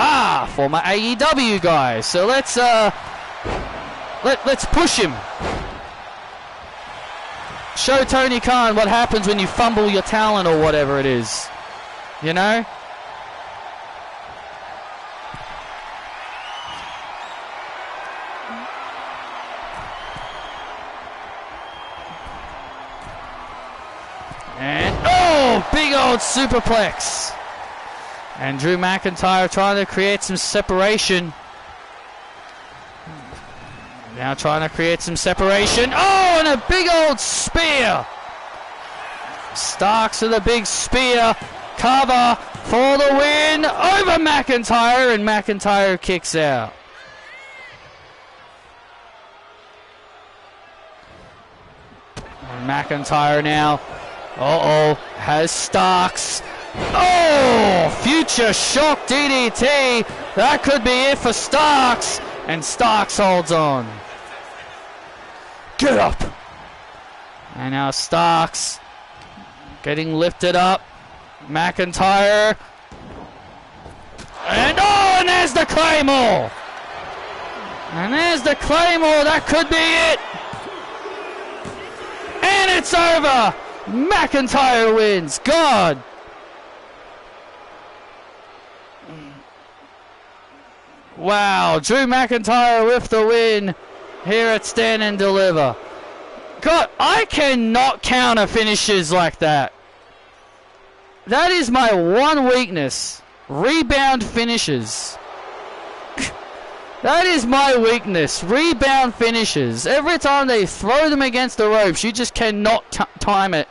former AEW guy. So let's push him. Show Tony Khan what happens when you fumble your talent or whatever it is. You know? And big old superplex. And Drew McIntyre trying to create some separation. Now trying to create some separation. Oh, and a big old spear. Starks with a big spear. Cover for the win over McIntyre, and McIntyre kicks out. And McIntyre now. Has Starks. Oh, future shock DDT. That could be it for Starks. And Starks holds on. Get up. And now Starks getting lifted up. McIntyre. And there's the Claymore. And there's the Claymore. That could be it. And it's over. McIntyre wins. God. Wow, Drew McIntyre with the win here at Stand and Deliver. God, I cannot counter finishes like that. That is my one weakness. Rebound finishes. That is my weakness. Rebound finishes. Every time they throw them against the ropes, you just cannot time it.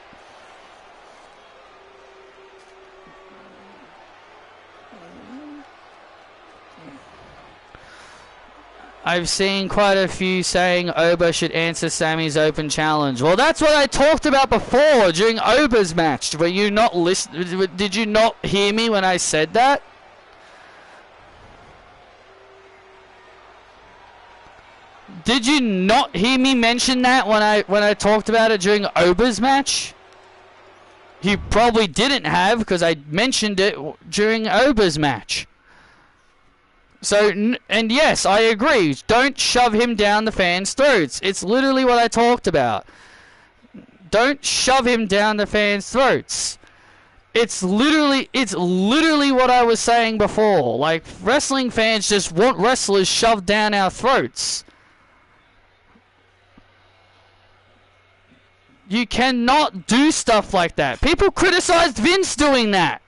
I've seen quite a few saying Oba should answer Sammy's open challenge. Well, that's what I talked about before during Oba's match. Were you not listening? Did you not hear me when I said that? Did you not hear me mention that when I talked about it during Oba's match? you probably didn't have, because I mentioned it during Oba's match. So, and yes, I agree. Don't shove him down the fans' throats. It's literally what I talked about. Don't shove him down the fans' throats. It's literally what I was saying before. Like, wrestling fans just want wrestlers shoved down our throats. You cannot do stuff like that. People criticized Vince doing that.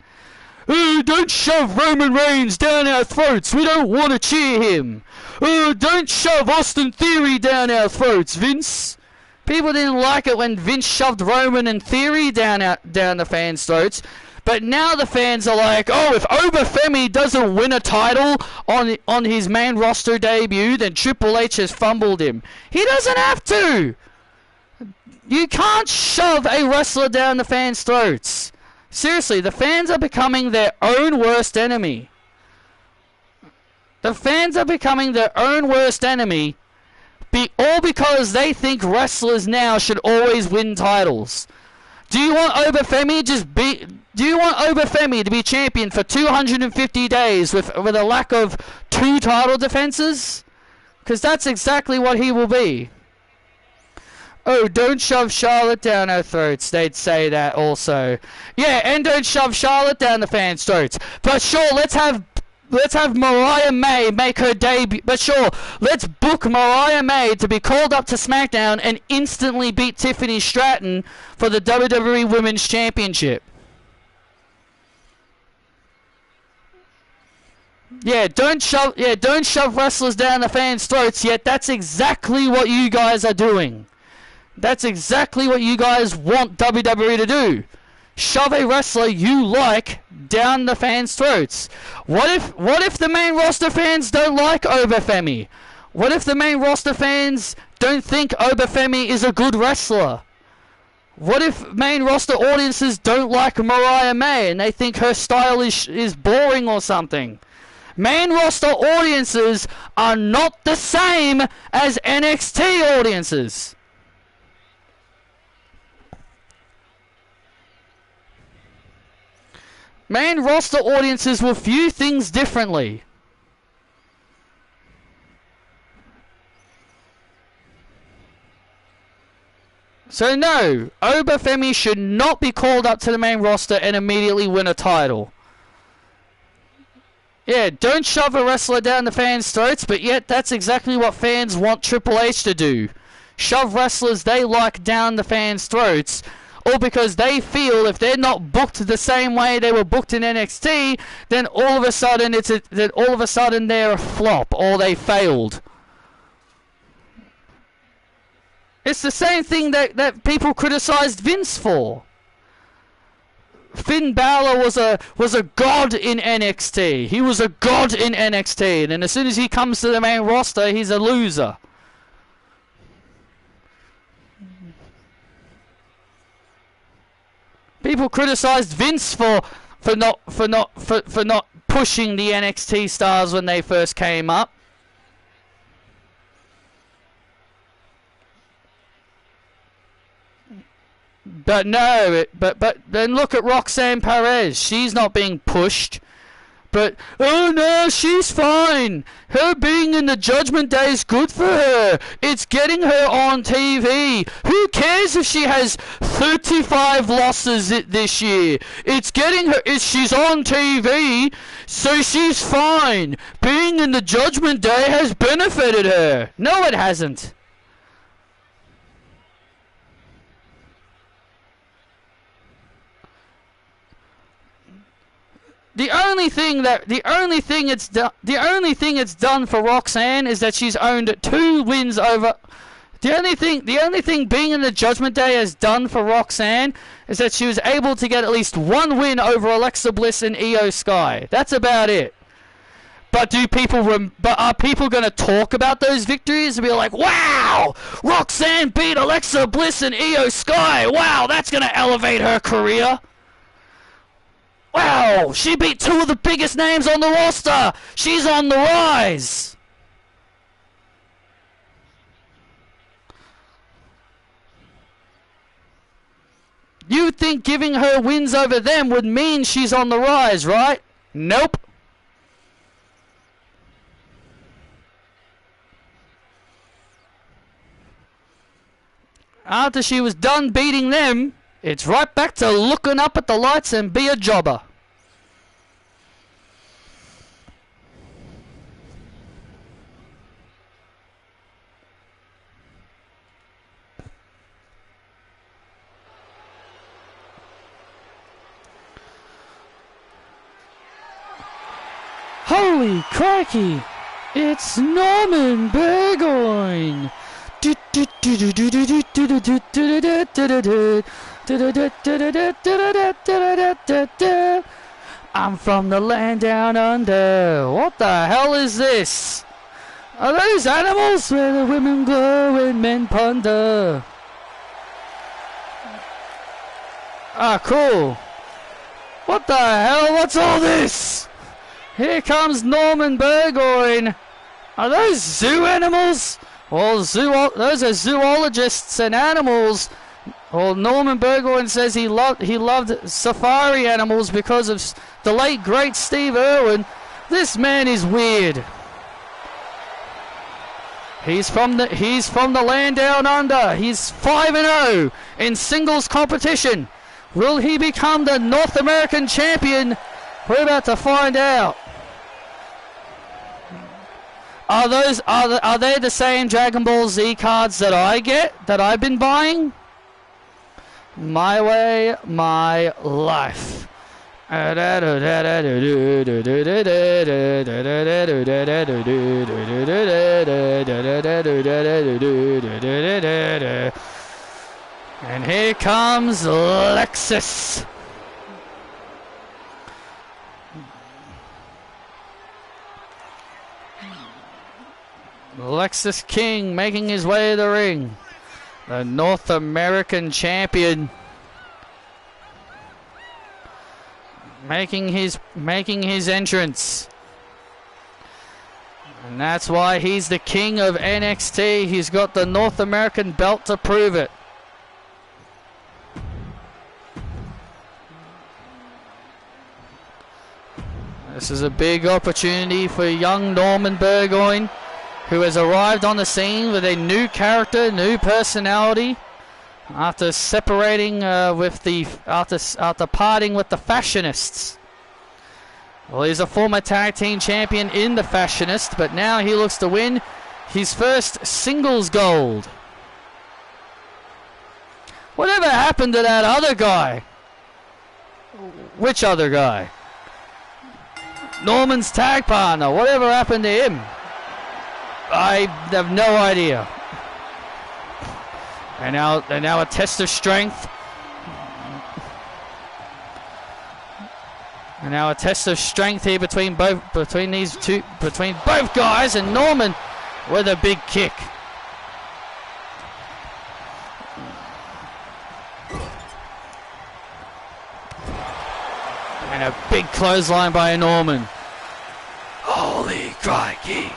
Oh, don't shove Roman Reigns down our throats. We don't want to cheer him. Oh, don't shove Austin Theory down our throats, Vince. People didn't like it when Vince shoved Roman and Theory down the fans' throats. But now the fans are like, oh, if Obafemi doesn't win a title on his main roster debut, then Triple H has fumbled him. He doesn't have to. You can't shove a wrestler down the fans' throats. Seriously, the fans are becoming their own worst enemy. The fans are becoming their own worst enemy, all because they think wrestlers now should always win titles. Do you want Obafemi to be champion for 250 days with a lack of 2 title defenses? Because that's exactly what he will be. Oh, don't shove Charlotte down our throats. They'd say that also. Yeah, and don't shove Charlotte down the fans' throats. But sure, let's have Mariah May make her debut. But sure, let's book Mariah May to be called up to SmackDown and instantly beat Tiffany Stratton for the WWE Women's Championship. Yeah, don't shove wrestlers down the fans' throats. Yet that's exactly what you guys are doing. That's exactly what you guys want WWE to do. Shove a wrestler you like down the fans' throats. What if the main roster fans don't like Obafemi? What if the main roster fans don't think Obafemi is a good wrestler? What if main roster audiences don't like Mariah May and they think her style is boring or something? Main roster audiences are not the same as NXT audiences. Main roster audiences will view things differently. So no, Obafemi should not be called up to the main roster and immediately win a title. Yeah, don't shove a wrestler down the fans' throats, but yet that's exactly what fans want Triple H to do. Shove wrestlers they like down the fans' throats, or because they feel if they're not booked the same way they were booked in NXT, then all of a sudden they're a flop or they failed. It's the same thing that people criticized Vince for. Finn Balor was a god in NXT. He was a god in NXT, and as soon as he comes to the main roster, he's a loser. People criticized Vince for not pushing the NXT stars when they first came up. But no, but then look at Roxanne Perez. She's not being pushed. But, oh no, she's fine. Her being in the Judgment Day is good for her. It's getting her on TV. Who cares if she has 35 losses this year? It's getting her, she's on TV, so she's fine. Being in the Judgment Day has benefited her. No, it hasn't. The only thing it's done for Roxanne is that she's owned 2 wins over. The only thing being in the Judgment Day has done for Roxanne is that she was able to get at least 1 win over Alexa Bliss and Io Sky. That's about it. But are people going to talk about those victories and be like, wow, Roxanne beat Alexa Bliss and Io Sky. Wow, that's going to elevate her career. Wow, she beat 2 of the biggest names on the roster. She's on the rise. You think giving her wins over them would mean she's on the rise, right? Nope. After she was done beating them, it's right back to looking up at the lights and be a jobber. Holy crikey! It's Norman Burgoyne! I'm from the land down under. What the hell is this? Are those animals where the women glow and men ponder? Ah, cool. What the hell? What's all this? Here comes Norman Burgoyne. Are those zoo animals? Well, those are zoologists and animals. Well, Norman Burgoyne says he loved safari animals because of the late great Steve Irwin. This man is weird. He's from the land down under. He's 5-0 in singles competition. Will he become the North American champion? We're about to find out. Are they the same Dragon Ball Z cards that I've been buying? My way, my life. And here comes Lexus. Lexus King making his way to the ring. The North American champion. Making his entrance. And that's why he's the king of NXT. He's got the North American belt to prove it. This is a big opportunity for young Norman Burgoyne, who has arrived on the scene with a new character, new personality, after separating after parting with the Fashionists. Well, he's a former tag team champion in the Fashionists, but now he looks to win his first singles gold. Whatever happened to that other guy? Which other guy? Norman's tag partner. Whatever happened to him? I have no idea. And now a test of strength. And now a test of strength here between both guys, and Norman with a big kick. And a big clothesline by Norman. Holy crikey.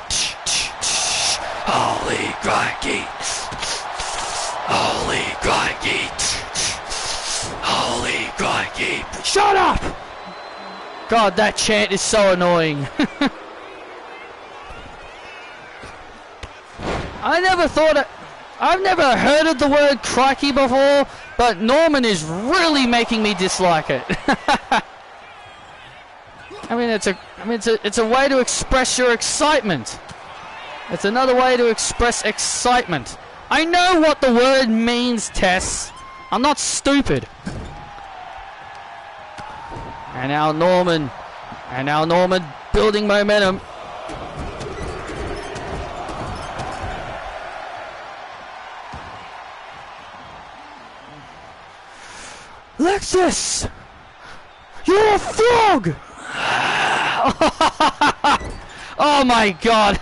Holy crikey. Holy crikey. Holy crikey. Shut up! God, that chant is so annoying. I've never heard of the word crikey before, but Norman is really making me dislike it. It's a way to express your excitement. It's another way to express excitement. I know what the word means, Tess. I'm not stupid. And now Norman building momentum. Lexus! You're a frog! Oh my God!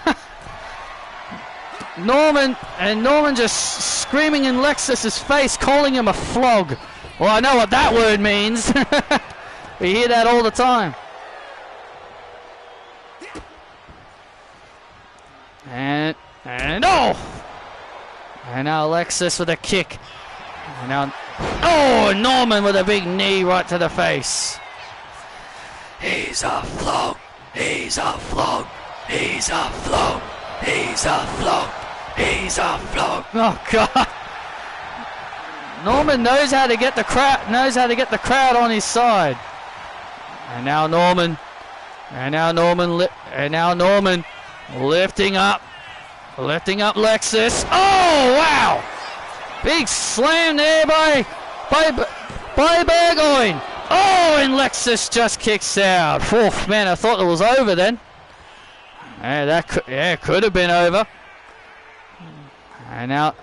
Norman just screaming in Lexus's face, calling him a flog. Well, I know what that word means. We hear that all the time. And oh! And now Lexus with a kick. And now Oh, Norman with a big knee right to the face. He's a flog. He's a flog. He's a flog. He's a flog. He's a flog. Oh God. Norman knows how to get the crowd. Knows how to get the crowd on his side. And now Norman. And now Norman. And now Norman lifting up Lexus. Oh wow! Big slam there by Burgoyne. Oh, and Lexus just kicks out. Oof, man, I thought it was over then. Yeah, could have been over. And now,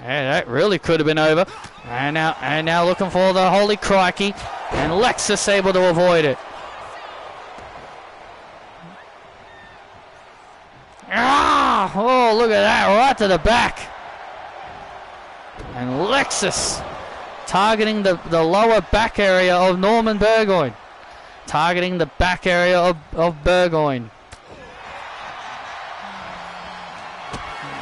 yeah, that really could have been over. And now looking for the holy crikey, and Lexus able to avoid it. Ah! Oh, look at that, right to the back. And Lexus targeting the lower back area of Norman Burgoyne. Targeting the back area of Burgoyne.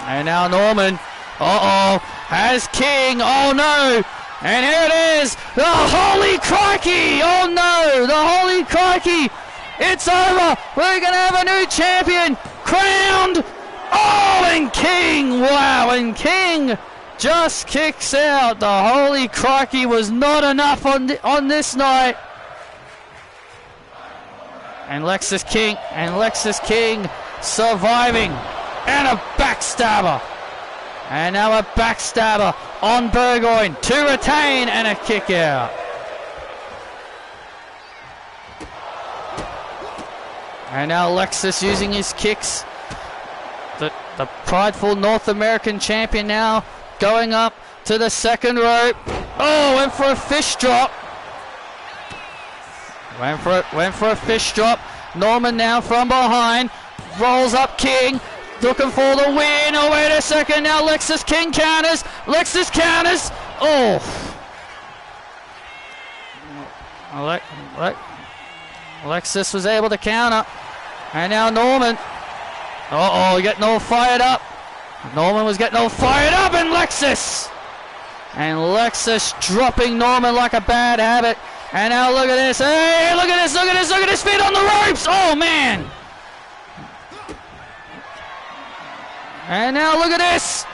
And now Norman, has King, oh no, and here it is, the holy crikey, oh no, the holy crikey, it's over, we're going to have a new champion, crowned, oh, and King, wow, and King just kicks out. The holy crikey was not enough on this night. And Lexus King surviving, and a backstabber. And now a backstabber on Burgoyne to retain, and a kick out. And now Lexus using his kicks. The prideful North American champion now going up to the second rope. Oh, went for a fish drop. Went for a fish drop. Norman now from behind. Rolls up King. Looking for the win. Oh, wait a second. Now Lexus King counters. Lexus counters. Oh. Lexus was able to counter. And now Norman. Getting all fired up. Norman was getting all fired up, and Lexus dropping Norman like a bad habit. And now look at this. Hey, look at this feet on the ropes. Oh, man. And now look at this.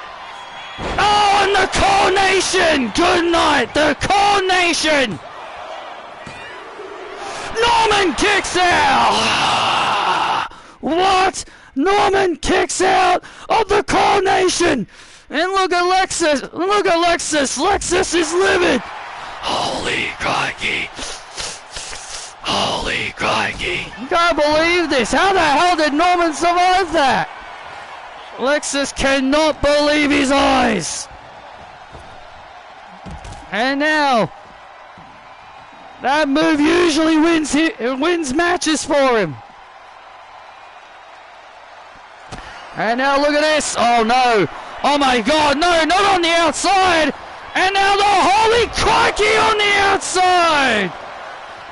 Oh, and the Coronation. Good night. The Coronation. Norman kicks out. What? Norman kicks out of the Coronation. And look at Lexus. Lexus is livid. Holy crikey. Holy crikey. Can't believe this. How the hell did Norman survive that? Lexus cannot believe his eyes. And now, that move usually wins matches for him. And now look at this. Oh no. Oh my God. No, not on the outside. And now the holy crikey on the outside.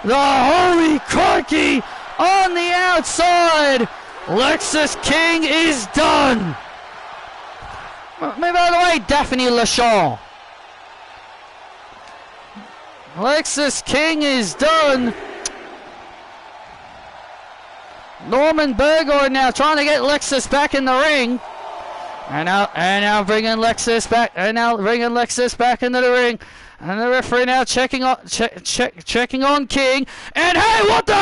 The holy crikey on the outside. Lexus King is done. By the way, Daphne LeChamp. Lexus King is done. Norman Burgoyne now trying to get Lexus back in the ring. And now bringing Lexus back. And now bringing Lexus back into the ring. And the referee now checking on King. And hey, what the?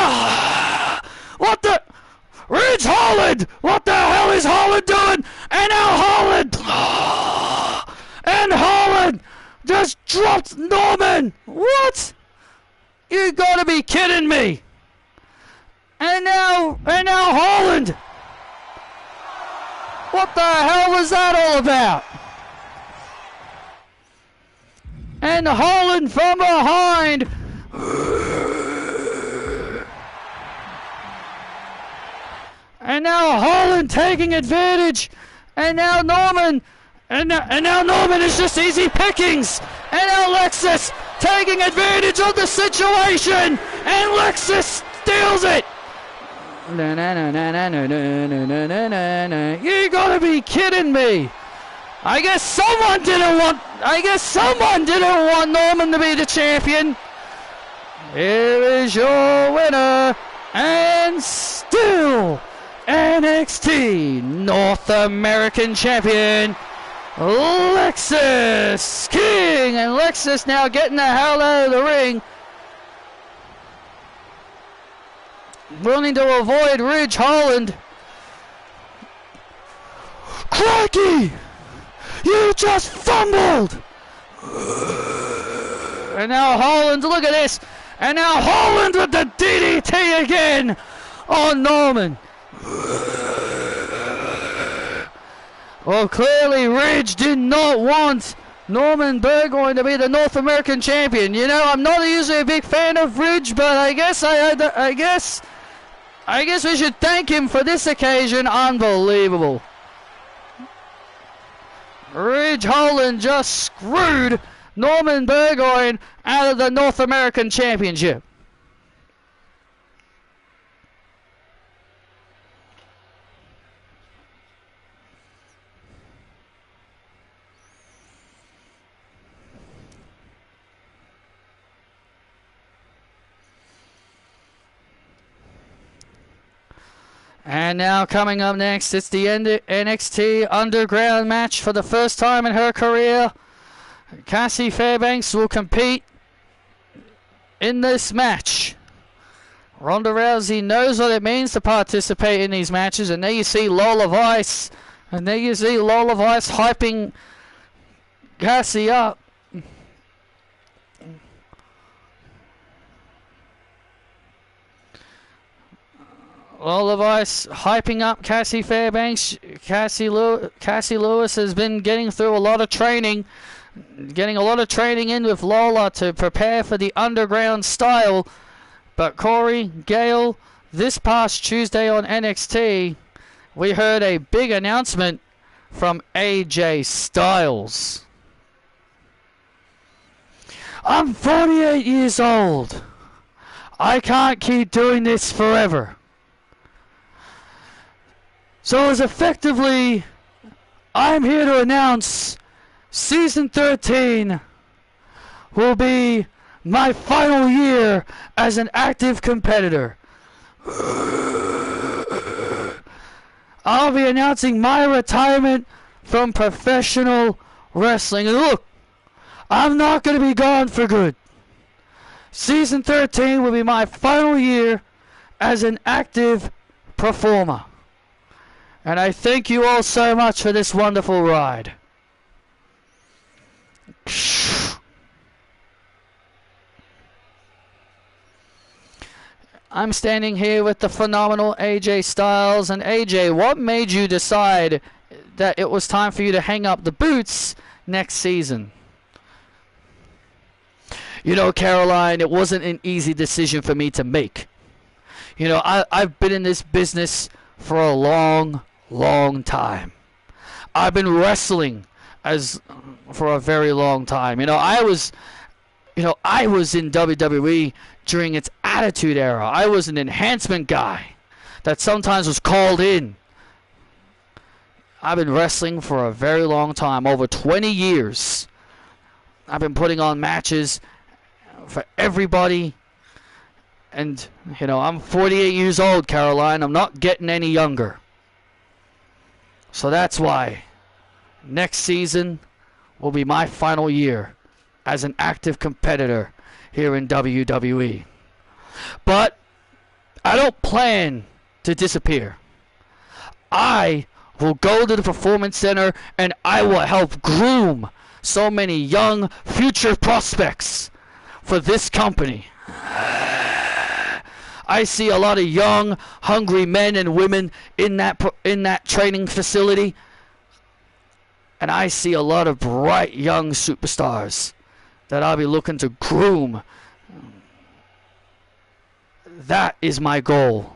Ridge Holland! What the hell is Holland doing? And now Holland! And Holland just dropped Norman! What? You gotta be kidding me! And now Holland! What the hell was that all about? And Holland from behind! And now Holland taking advantage. And now Norman. And now Norman is just easy pickings. And now Lexus taking advantage of the situation. And Lexus steals it. You gotta be kidding me. I guess someone didn't want Norman to be the champion. Here is your winner, and still NXT North American Champion, Lexus King. And Lexus now getting the hell out of the ring, willing to avoid Ridge Holland. Crikey! You just fumbled! And now Holland, look at this! And now Holland with the DDT again on Norman. Well, clearly Ridge did not want Norman Burgoyne to be the North American champion. You know, I'm not usually a big fan of Ridge, but I guess we should thank him for this occasion. Unbelievable. Ridge Holland just screwed Norman Burgoyne out of the North American Championship. And now coming up next, it's the NXT Underground match for the first time in her career. Cassie Fairbanks will compete in this match. Ronda Rousey knows what it means to participate in these matches, and there you see Lola Vice, hyping Cassie up. Lola Vice hyping up Cassie Fairbanks. Cassie Lewis has been getting through a lot of training. Getting a lot of training in with Lola to prepare for the underground style. But Corey, Gale, this past Tuesday on NXT, we heard a big announcement from AJ Styles. I'm 48 years old. I can't keep doing this forever. So as effectively, I'm here to announce Season 13 will be my final year as an active competitor. I'll be announcing my retirement from professional wrestling. And look, I'm not going to be gone for good. Season 13 will be my final year as an active performer. And I thank you all so much for this wonderful ride. I'm standing here with the phenomenal AJ Styles. And AJ, what made you decide that it was time for you to hang up the boots next season? You know, Caroline, it wasn't an easy decision for me to make. You know, I've been in this business for a long time. I've been wrestling for a very long time. I was in WWE during its Attitude Era. I was an enhancement guy that sometimes was called in. I've been wrestling for a very long time, over 20 years. I've been putting on matches for everybody. And, I'm 48 years old, Caroline. I'm not getting any younger. So that's why next season will be my final year as an active competitor here in WWE. But I don't plan to disappear. I will go to the Performance Center and I will help groom so many young future prospects for this company. I see a lot of young, hungry men and women in that training facility. And I see a lot of bright young superstars that I'll be looking to groom. That is my goal.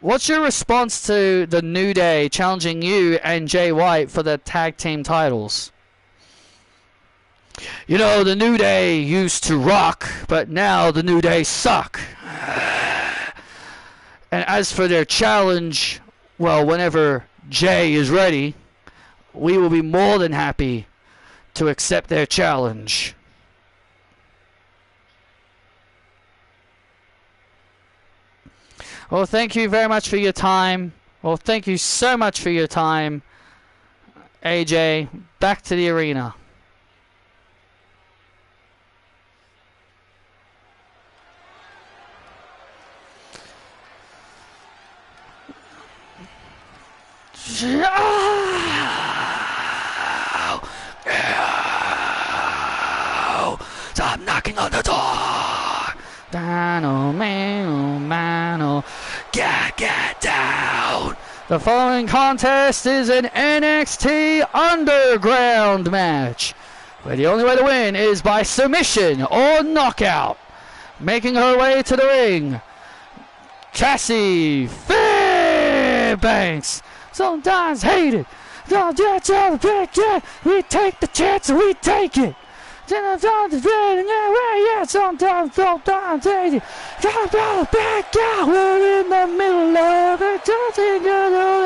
What's your response to the New Day challenging you and Jay White for the tag team titles? The New Day used to rock, but now the New Day suck. And as for their challenge, well, whenever Jay is ready, we will be more than happy to accept their challenge. Well, thank you very much for your time. Well, thank you so much for your time, AJ. Back to the arena. Stop knocking on the door. Down, oh man, oh man, oh. Get down. The following contest is an NXT Underground match, where the only way to win is by submission or knockout. Making her way to the ring, Cassie Fairbanks. Sometimes hated. We take the chance and we take it. Sometimes hated. Back out. We're in the middle of it.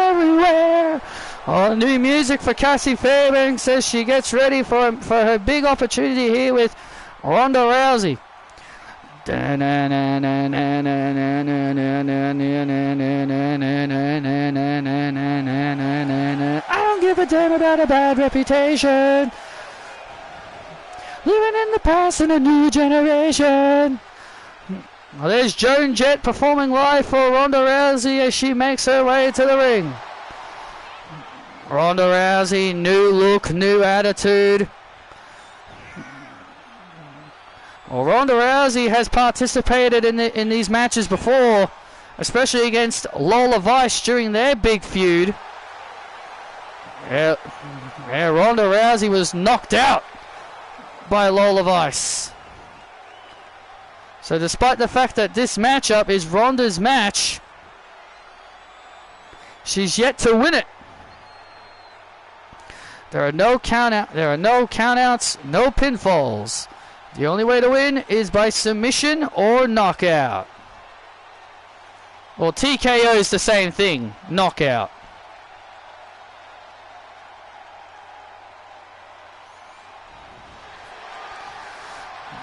Everywhere. Oh, new music for Cassie Fairbanks as she gets ready for her big opportunity here with Ronda Rousey. I don't give a damn about a bad reputation. Living in the past in a new generation. Well, there's Joan Jett performing live for Ronda Rousey as she makes her way to the ring. Ronda Rousey, new look, new attitude. Well, Ronda Rousey has participated in these matches before, especially against Lola Vice during their big feud. Yeah, Ronda Rousey was knocked out by Lola Vice. So despite the fact that this matchup is Ronda's match, she's yet to win it. There are no countouts, no pinfalls. The only way to win is by submission or knockout. Well, TKO is the same thing, knockout.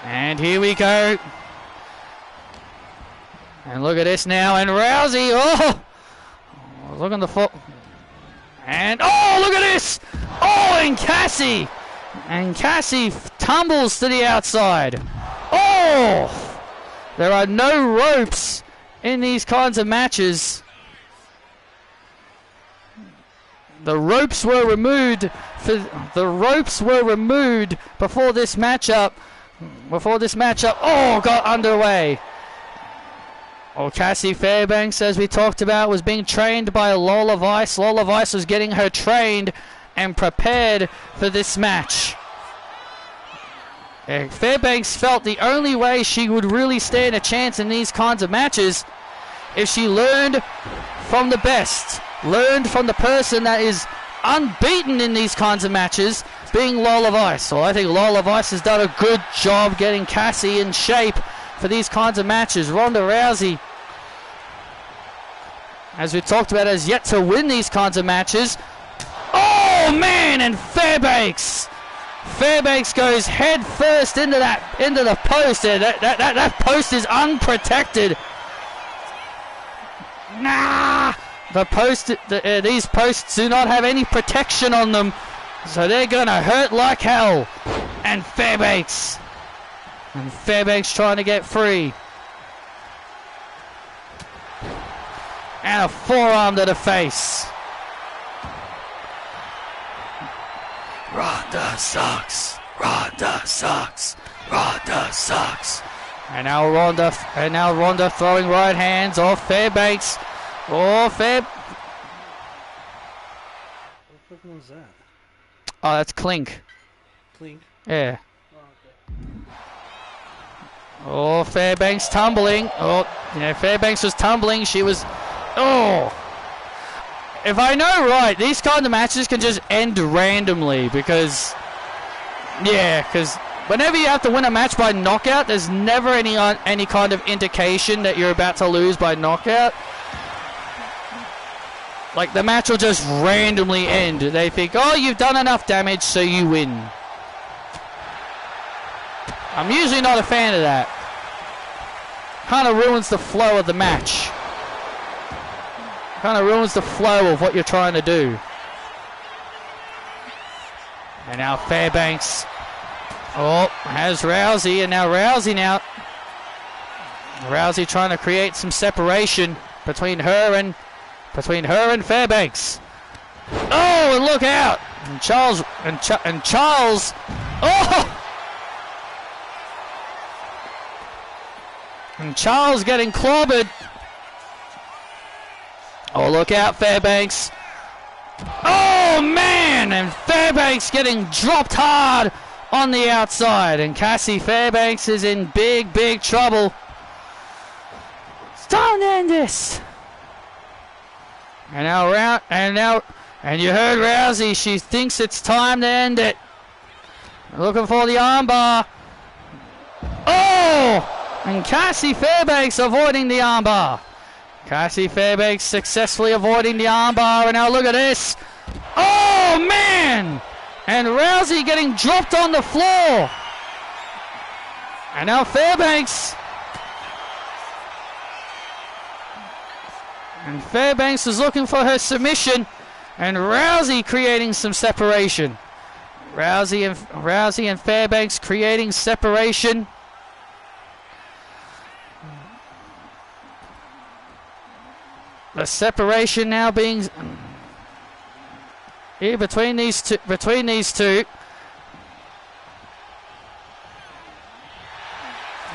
And here we go. And look at this now, and Rousey, look on the foot. And, look at this! And Cassie! And Cassie tumbles to the outside. There are no ropes in these kinds of matches. The ropes were removed before this matchup. Got underway. Cassie Fairbanks, as we talked about, was being trained by Lola Vice. Lola Vice was getting her trained and prepared for this match. Fairbanks felt the only way she would really stand a chance in these kinds of matches if she learned from the best, learned from the person that is unbeaten in these kinds of matches, being Lola Vice. So I think Lola Vice has done a good job getting Cassie in shape for these kinds of matches. Ronda Rousey, as we talked about, has yet to win these kinds of matches. And Fairbanks goes head first into the post there. That post is unprotected. These posts do not have any protection on them, so they're gonna hurt like hell. And Fairbanks trying to get free. And a forearm to the face. Ronda sucks. And now Ronda throwing right hands off Fairbanks. What was that? That's Clink. Clink? Yeah. Fairbanks tumbling. Fairbanks was tumbling. She was... If I know right, these kind of matches can just end randomly because whenever you have to win a match by knockout, there's never any kind of indication that you're about to lose by knockout. Like the match will just randomly end. They think, oh, you've done enough damage, so you win. I'm usually not a fan of that. Kind of ruins the flow of the match. Kind of ruins the flow of what you're trying to do. And now Fairbanks. Oh, has Rousey, and now Rousey trying to create some separation between her and Fairbanks. Oh, and look out! And Charles. Oh! And Charles getting clobbered. Oh, look out, Fairbanks. Oh, man! And Fairbanks getting dropped hard on the outside. And Cassie Fairbanks is in big, big trouble. It's time to end this. And you heard Rousey. She thinks it's time to end it. Looking for the armbar. Oh! And Cassie Fairbanks avoiding the armbar. Cassie Fairbanks successfully avoiding the armbar. And now look at this. Oh, man! And Rousey getting dropped on the floor. And now Fairbanks. And Fairbanks is looking for her submission. And Rousey creating some separation. Rousey and Fairbanks creating separation. The separation now being here between these two.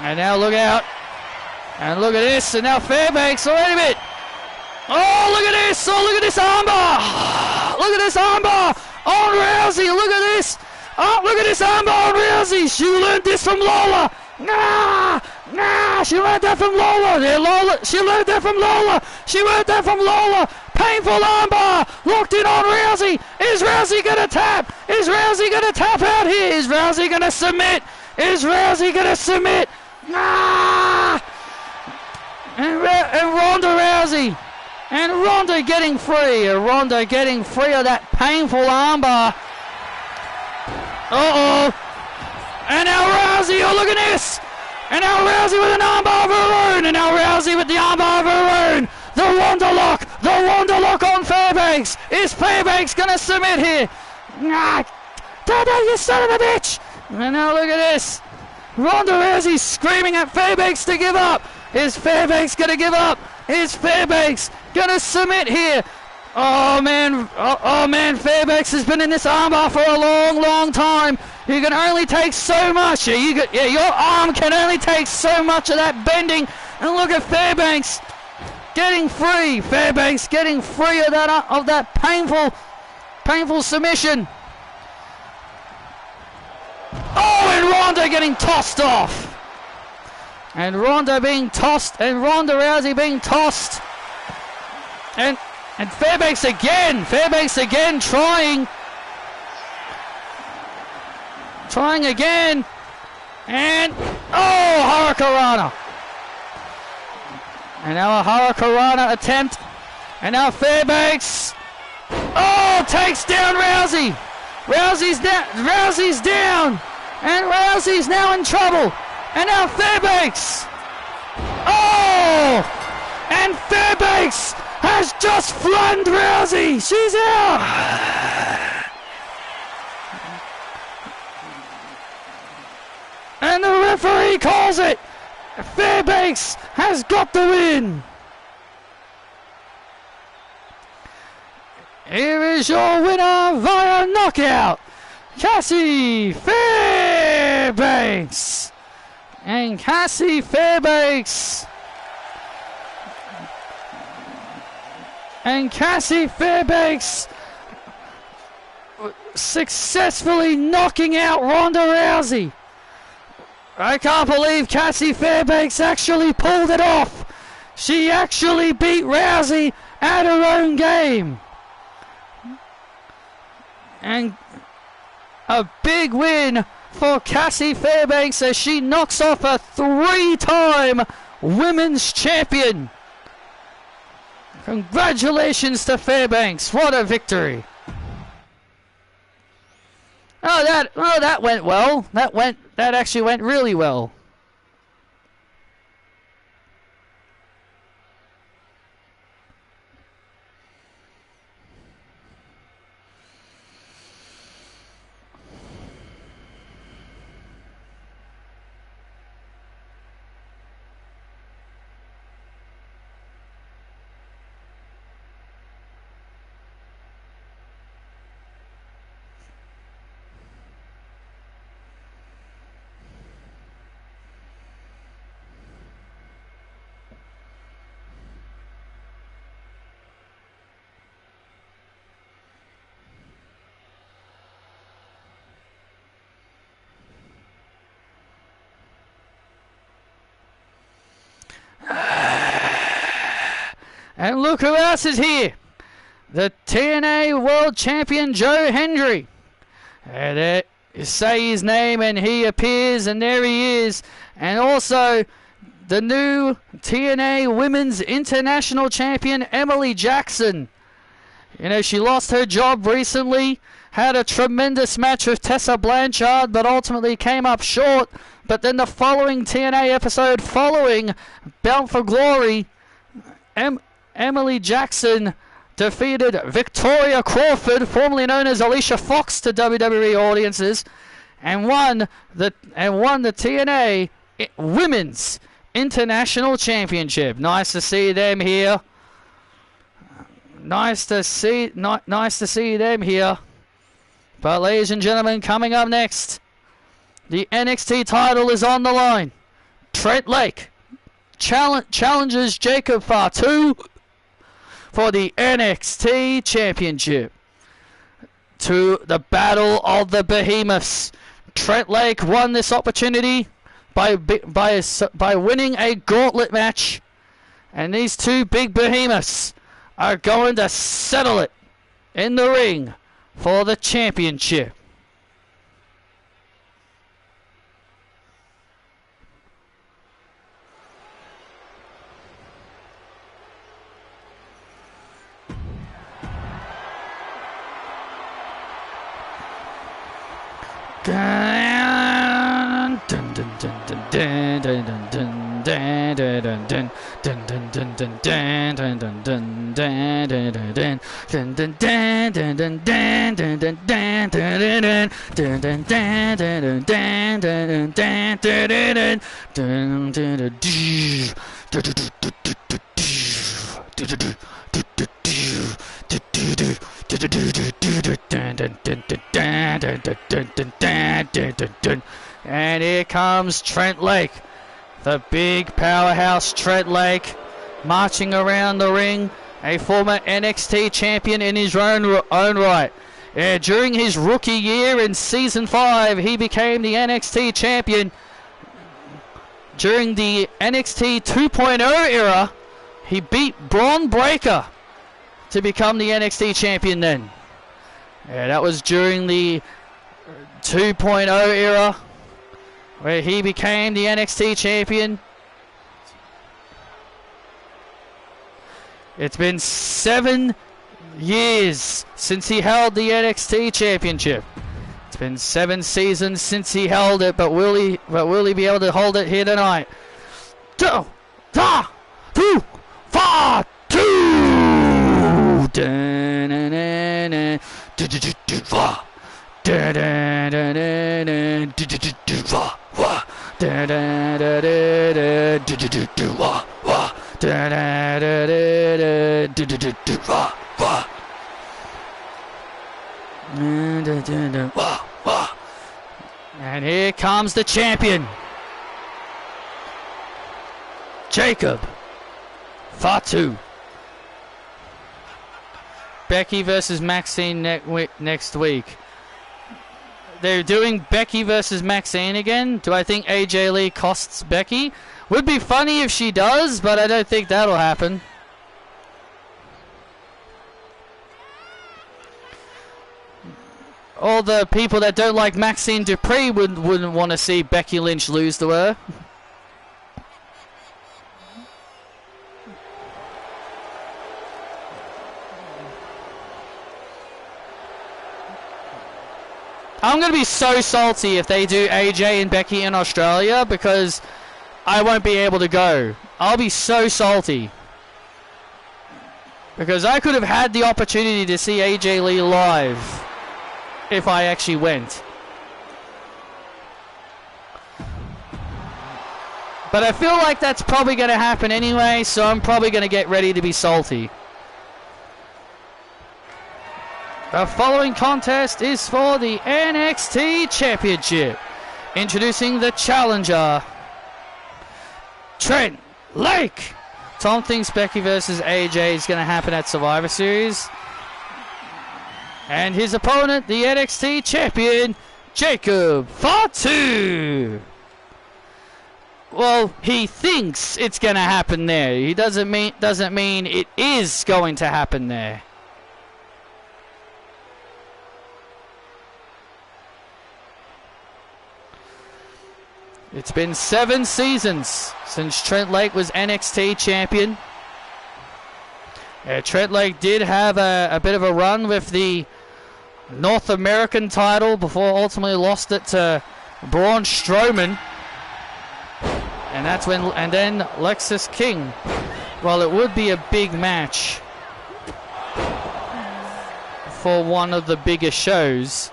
And now look out. And look at this. And now Fairbanks. Oh, wait a minute. Oh, look at this. Oh, look at this armbar. Look at this armbar on Rousey. Look at this. Oh, look at this armbar on Rousey. She learned this from Lola. Nah, she learned that from Lola. She learned that from Lola. Painful armbar. Locked in on Rousey. Is Rousey going to tap? Is Rousey going to tap out here? Is Rousey going to submit? Nah. And Ronda Rousey. And Ronda getting free. Ronda getting free of that painful armbar. Uh-oh. And now Rousey, oh, look at this. And now Rousey with an armbar of her own. And now Rousey with the armbar of her own. The Ronda lock on Fairbanks. Is Fairbanks going to submit here? Nah. Dada, you son of a bitch. And now look at this. Ronda Rousey screaming at Fairbanks to give up. Is Fairbanks going to give up? Is Fairbanks going to submit here? Oh man, Fairbanks has been in this armbar for a long, long time. You can only take so much. Your arm can only take so much of that bending. And look at Fairbanks getting free. Fairbanks getting free of that painful submission. Oh, and Ronda getting tossed off. And Ronda being tossed, and Ronda Rousey being tossed. And Fairbanks again trying again. And oh, Hurricanrana. And now a Hurricanrana attempt. And now Fairbanks takes down Rousey. Rousey's down. And Rousey's now in trouble. And now Fairbanks. And Fairbanks has just flattened Rousey. She's out. And the referee calls it. Fairbanks has got the win. Here is your winner via knockout, Cassie Fairbanks. And Cassie Fairbanks successfully knocking out Ronda Rousey. I can't believe Cassie Fairbanks actually pulled it off. She actually beat Rousey at her own game. And a big win for Cassie Fairbanks as she knocks off a 3-time women's champion. Congratulations to Fairbanks. What a victory. Oh, that went well. That actually went really well. And look who else is here. The TNA World Champion Joe Hendry. And there, you say his name and he appears, and there he is. And also the new TNA Women's International Champion Emily Jackson. You know, she lost her job recently, had a tremendous match with Tessa Blanchard, but ultimately came up short. But then the following TNA episode, following Bound for Glory, Emily Jackson defeated Victoria Crawford, formerly known as Alicia Fox, to WWE audiences, and won the TNA Women's International Championship. Nice to see them here. Nice to see them here. But ladies and gentlemen, coming up next, the NXT title is on the line. Trent Lake challenges Jacob Fatu for the NXT Championship. To the Battle of the Behemoths. Trent Lake won this opportunity by winning a gauntlet match, and these two big behemoths are going to settle it in the ring for the championship. And here comes Trent Lake, the big powerhouse Trent Lake, marching around the ring, a former NXT champion in his own right. During his rookie year in Season 5, he became the NXT champion. During the NXT 2.0 era, he beat Braun Breaker to become the NXT champion then. That was during the 2.0 era, where he became the NXT champion. It's been 7 years since he held the NXT championship. It's been 7 seasons since he held it, but will he be able to hold it here tonight? 2, 3, 2, 5, And here comes the champion, Jacob Fatu. Becky versus Maxine next week. They're doing Becky versus Maxine again. Do I think AJ Lee costs Becky? Would be funny if she does, but I don't think that'll happen. All the people that don't like Maxine Dupree wouldn't want to see Becky Lynch lose to her. I'm going to be so salty if they do AJ and Becky in Australia because I won't be able to go. I'll be so salty. Because I could have had the opportunity to see AJ Lee live if I actually went. But I feel like that's probably going to happen anyway, so I'm probably going to get ready to be salty. The following contest is for the NXT Championship. Introducing the challenger, Trent Lake. Tom thinks Becky versus AJ is going to happen at Survivor Series. And his opponent, the NXT Champion, Jacob Fatu. Well, he thinks it's going to happen there. He doesn't mean it is going to happen there. It's been 7 seasons since Trent Lake was NXT champion. Trent Lake did have a bit of a run with the North American title before ultimately lost it to Braun Strowman. And that's when, and then Lexus King. Well, it would be a big match for one of the bigger shows.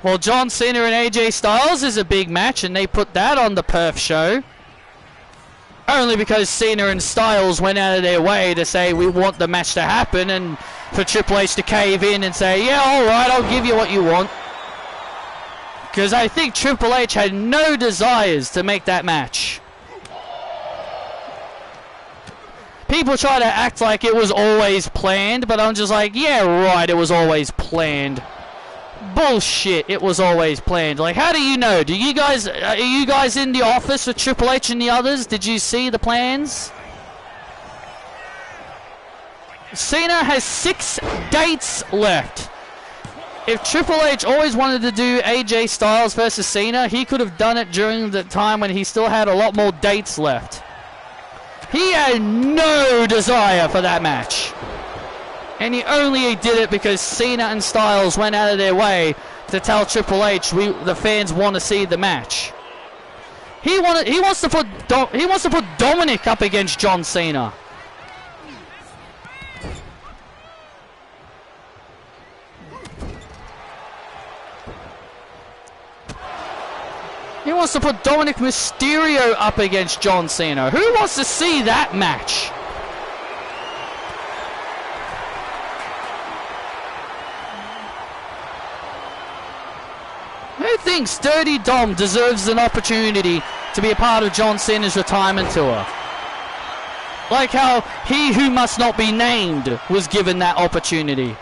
Well, John Cena and AJ Styles is a big match, and they put that on the Perth show. Only because Cena and Styles went out of their way to say we want the match to happen, and for Triple H to cave in and say, yeah, alright, I'll give you what you want. Because I think Triple H had no desires to make that match. People try to act like it was always planned, but I'm just like, yeah, right, it was always planned. Bullshit, it was always planned. Like, how do you know? Are you guys in the office with Triple H and the others? Did you see the plans? Cena has 6 dates left. If Triple H always wanted to do AJ Styles versus Cena, he could have done it during the time when he still had a lot more dates left. He had no desire for that match. And he only did it because Cena and Styles went out of their way to tell Triple H the fans want to see the match. He wants to put Dominic up against John Cena. He wants to put Dominic Mysterio up against John Cena. Who wants to see that match? Who thinks Dirty Dom deserves an opportunity to be a part of John Cena's retirement tour? Like how he who must not be named was given that opportunity.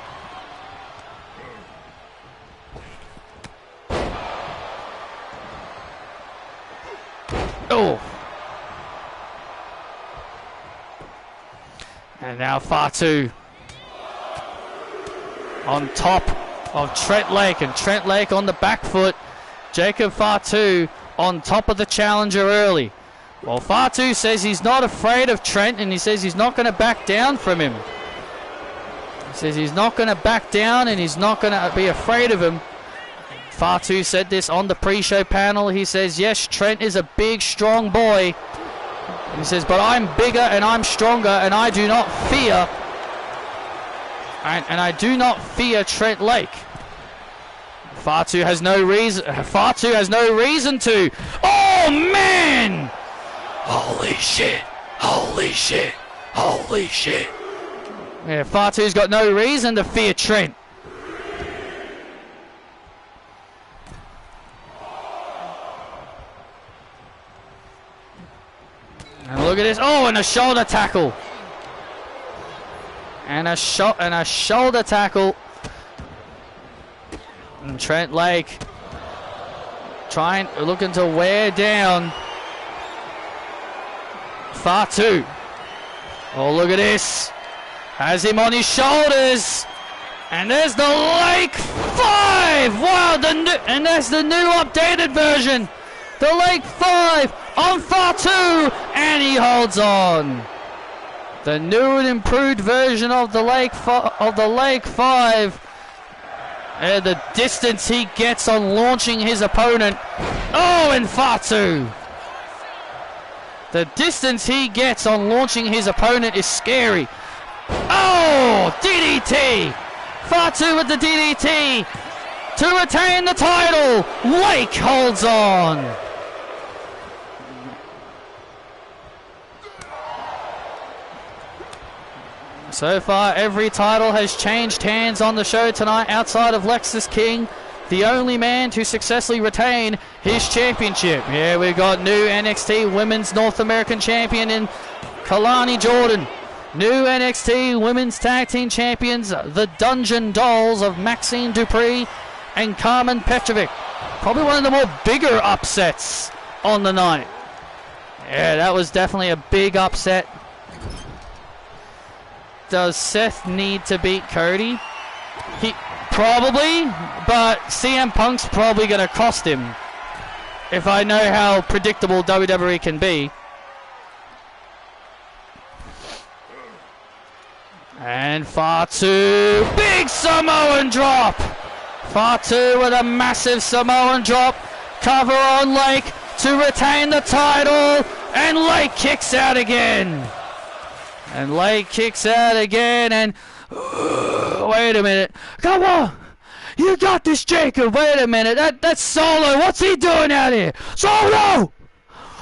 Oh. And now Fatu on top of Trent Lake, and Trent Lake on the back foot. Jacob Fatu on top of the challenger early. Well, Fatu says he's not afraid of Trent, and he says he's not going to back down from him. He says he's not going to back down, and he's not going to be afraid of him. Fatu said this on the pre-show panel. He says, yes, Trent is a big, strong boy. He says, but I'm bigger and I'm stronger, and I do not fear. And I do not fear Trent Lake. Fatu has no reason. Fatu has no reason to. Oh man! Holy shit! Holy shit! Holy shit! Yeah, Fatu's got no reason to fear Trent. And look at this! Oh, and a shoulder tackle. And a shoulder tackle. And Trent Lake looking to wear down Fatu. Oh, look at this. Has him on his shoulders. And there's the Lake 5. Wow, and that's the new updated version. The Lake 5 on Fatu. And he holds on. The new and improved version of the Lake 5 The distance he gets on launching his opponent. Oh, and Fatu. The distance he gets on launching his opponent is scary. Oh, DDT. Fatu with the DDT to retain the title. Lake holds on. So far, every title has changed hands on the show tonight outside of Lexus King, the only man to successfully retain his championship. Yeah, we've got new NXT Women's North American Champion in Kalani Jordan. New NXT Women's Tag Team Champions, the Dungeon Dolls of Maxine Dupree and Carmen Petrovic. Probably one of the more bigger upsets on the night. Yeah, that was definitely a big upset. Does Seth need to beat Cody? He probably, but CM Punk's probably going to cost him. If I know how predictable WWE can be. And Fatu, big Samoan drop. Fatu with a massive Samoan drop. Cover on Lake to retain the title. And Lake kicks out again. And Lake kicks out again, and wait a minute. Come on. You got this, Jacob. Wait a minute. That's Solo. What's he doing out here? Solo!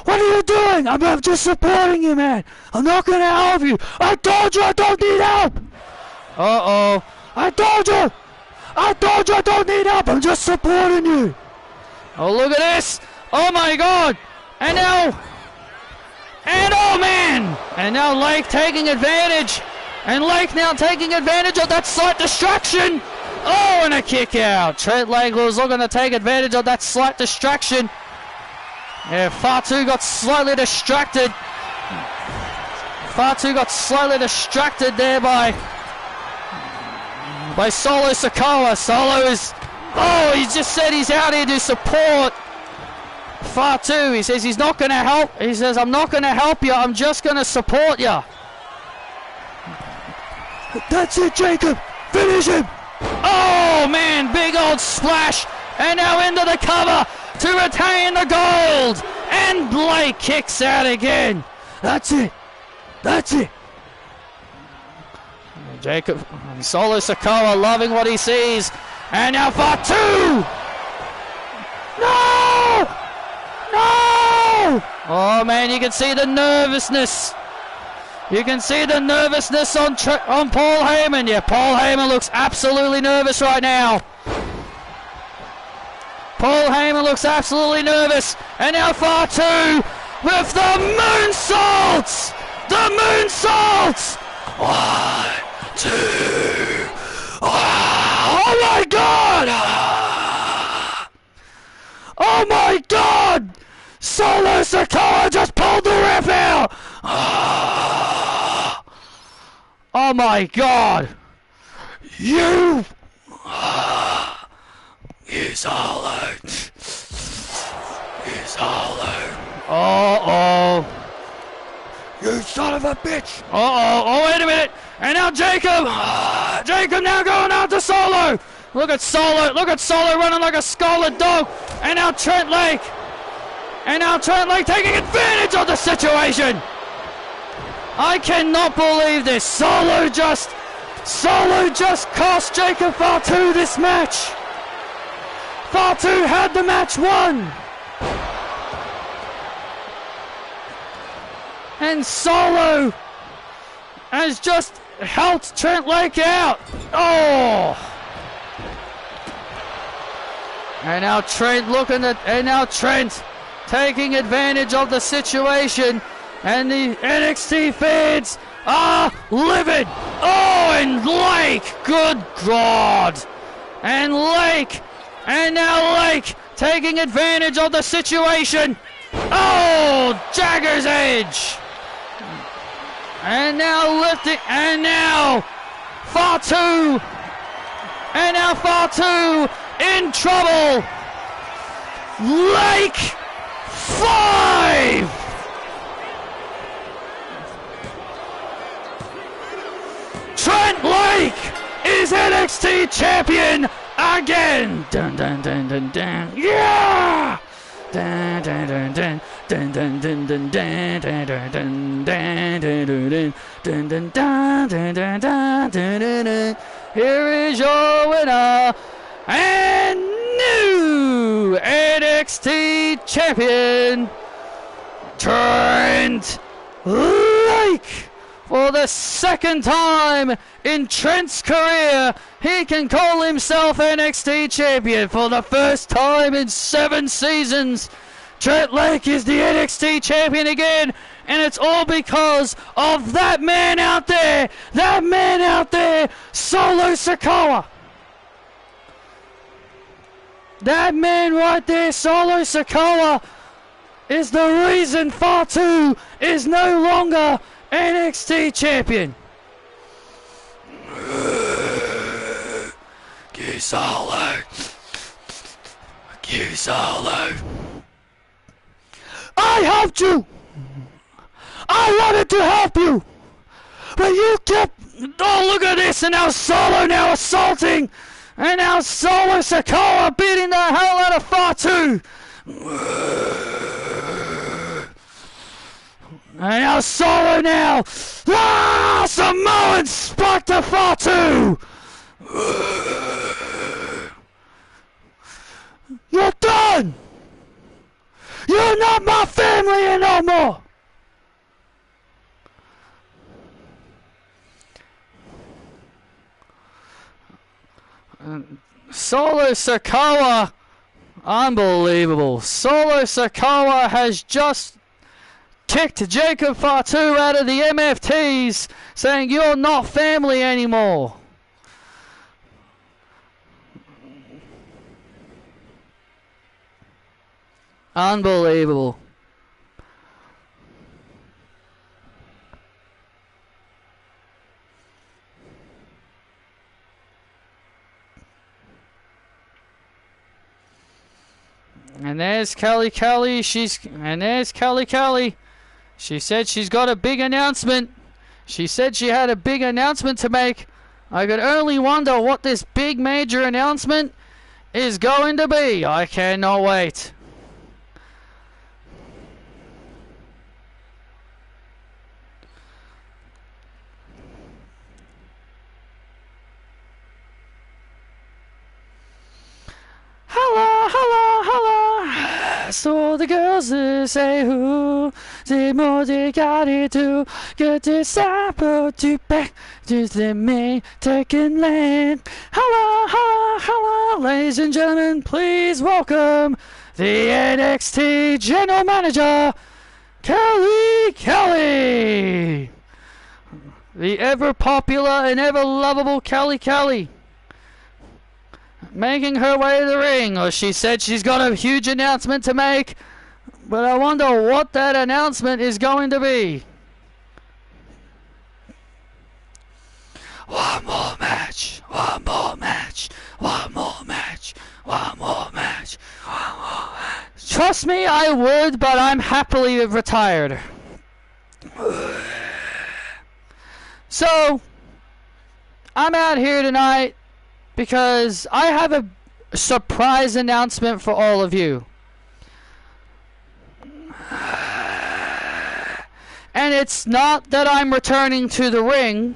What are you doing? I'm just supporting you, man. I'm not going to help you. I told you I don't need help. Uh-oh. I told you I don't need help. I'm just supporting you. Oh, look at this. Oh, my God. And now... And oh man! And now Lake taking advantage. And Lake now taking advantage of that slight distraction. Oh, and a kick out. Trent Lake was looking to take advantage of that slight distraction. Yeah, Fatu got slightly distracted. Fatu got slightly distracted there by Solo Sikoa. Solo is... Oh, he just said he's out here to support Fatu. He says he's not going to help. He says, I'm not going to help you. I'm just going to support you. That's it, Jacob. Finish him. Oh, man. Big old splash. And now into the cover to retain the gold. And Blake kicks out again. That's it. That's it. Jacob, Solo Sikoa loving what he sees. And now Fatu. No! No! Oh man, you can see the nervousness. You can see the nervousness on Paul Heyman. Yeah, Paul Heyman looks absolutely nervous right now. Paul Heyman looks absolutely nervous. And now Fatu with the moonsaults! The moonsaults! 1, 2. Oh my God! Oh my God! Solo Sikoa just pulled the ref out! Oh my God! You Solo! You Solo! Uh-oh! You son of a bitch! Uh-oh! Oh, wait a minute! And now Jacob! Jacob now going out to Solo! Look at Solo! Look at Solo running like a scolded dog! And now Trent Lake! And now Trent Lake taking advantage of the situation! I cannot believe this! Solo just cost Jacob Fatu this match! Fatu had the match won! And Solo has just helped Trent Lake out! Oh! And now Trent taking advantage of the situation, and the NXT fans are livid. Oh, and Lake, good God. And now Lake taking advantage of the situation. Oh, Jagger's Edge. And now lifting, and now Fatu. And now Fatu in trouble. Lake 5. Trent Lake is NXT champion again. Dun dun dun dun dun. Yeah. Dun dun dun dun dun dun dun dun dun dun dun dun dun dun dun dun dun. Here is your winner and new NXT champion, Trent Lake. For the second time in Trent's career, he can call himself NXT champion. For the first time in 7 seasons, Trent Lake is the NXT champion again. And it's all because of that man out there, Solo Sikoa. That man right there, Solo Sikoa, is the reason Fatu is no longer NXT champion. Solo. I helped you. I wanted to help you, but you kept. Oh, look at this! And now Solo now assaulting, and now Solo Sikoa beating the hell out of Fatu. And now Solo now. Samoan spot to Fatu. You're done. You're not my family no more. Solo Sikoa, unbelievable. Solo Sikoa has just kicked Jacob Fatu out of the MFTs, saying you're not family anymore. Unbelievable. And there's Kelly. There's Kelly. She said she's got a big announcement. She said she had a big announcement to make. I could only wonder what this big major announcement is going to be. I cannot wait. Hello. So the girls say who the more they got it to get this apple to back to the main taking land. Hello, ladies and gentlemen, please welcome the NXT General Manager, Kelly. The ever popular and ever lovable Kelly. Making her way to the ring, or she said she's got a huge announcement to make, but I wonder what that announcement is going to be. One more match. Trust me, I would, but I'm happily retired. So, I'm out here tonight because I have a surprise announcement for all of you. And it's not that I'm returning to the ring,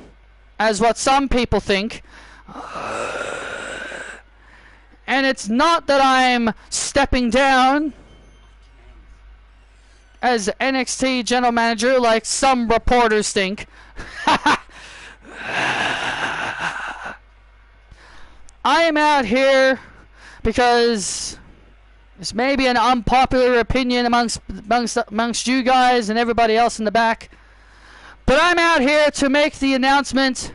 as what some people think. And it's not that I'm stepping down as NXT General Manager like some reporters think. I am out here because this may be an unpopular opinion amongst you guys and everybody else in the back, but I'm out here to make the announcement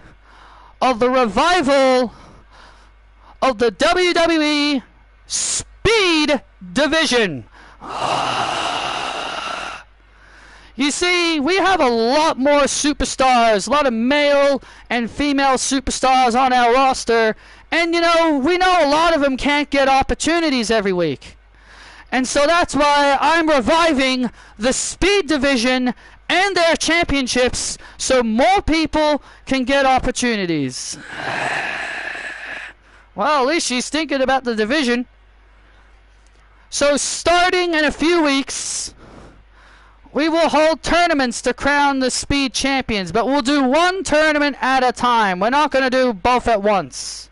of the revival of the WWE Speed Division. You see, we have a lot more superstars, a lot of male and female superstars on our roster, and we know a lot of them can't get opportunities every week. And so that's why I'm reviving the Speed Division and their championships so more people can get opportunities. Well, at least she's thinking about the division. So starting in a few weeks, we will hold tournaments to crown the Speed champions, but we'll do one tournament at a time. We're not going to do both at once.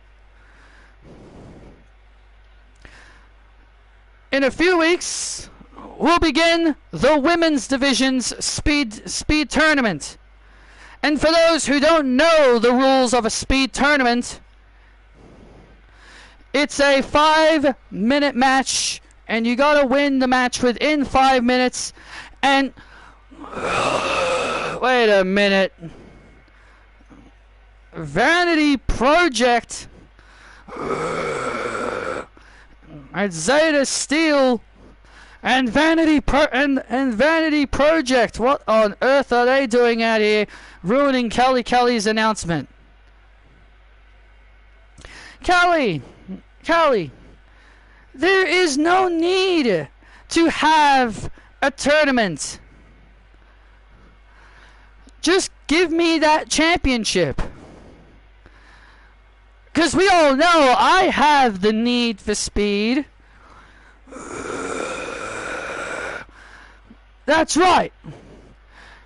In a few weeks, we'll begin the women's division's speed tournament. And for those who don't know the rules of a speed tournament, it's a 5-minute match, and you gotta win the match within 5 minutes. And wait a minute, Vanity Project and Zeta Steel and Vanity Project, what on earth are they doing out here, ruining Kelly's announcement? Kelly, there is no need to have a tournament. Just give me that championship. Because we all know I have the need for speed. That's right.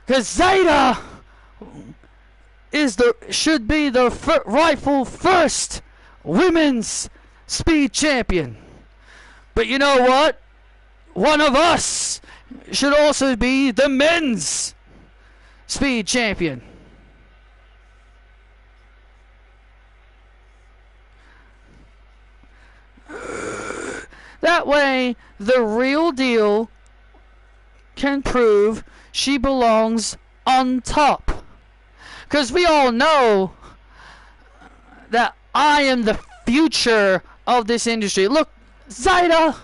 Because Zeta should be the rightful first women's speed champion. But you know what? One of us should also be the men's speed champion. That way, the real deal can prove she belongs on top. Because we all know that I am the future of this industry. Look, Zeta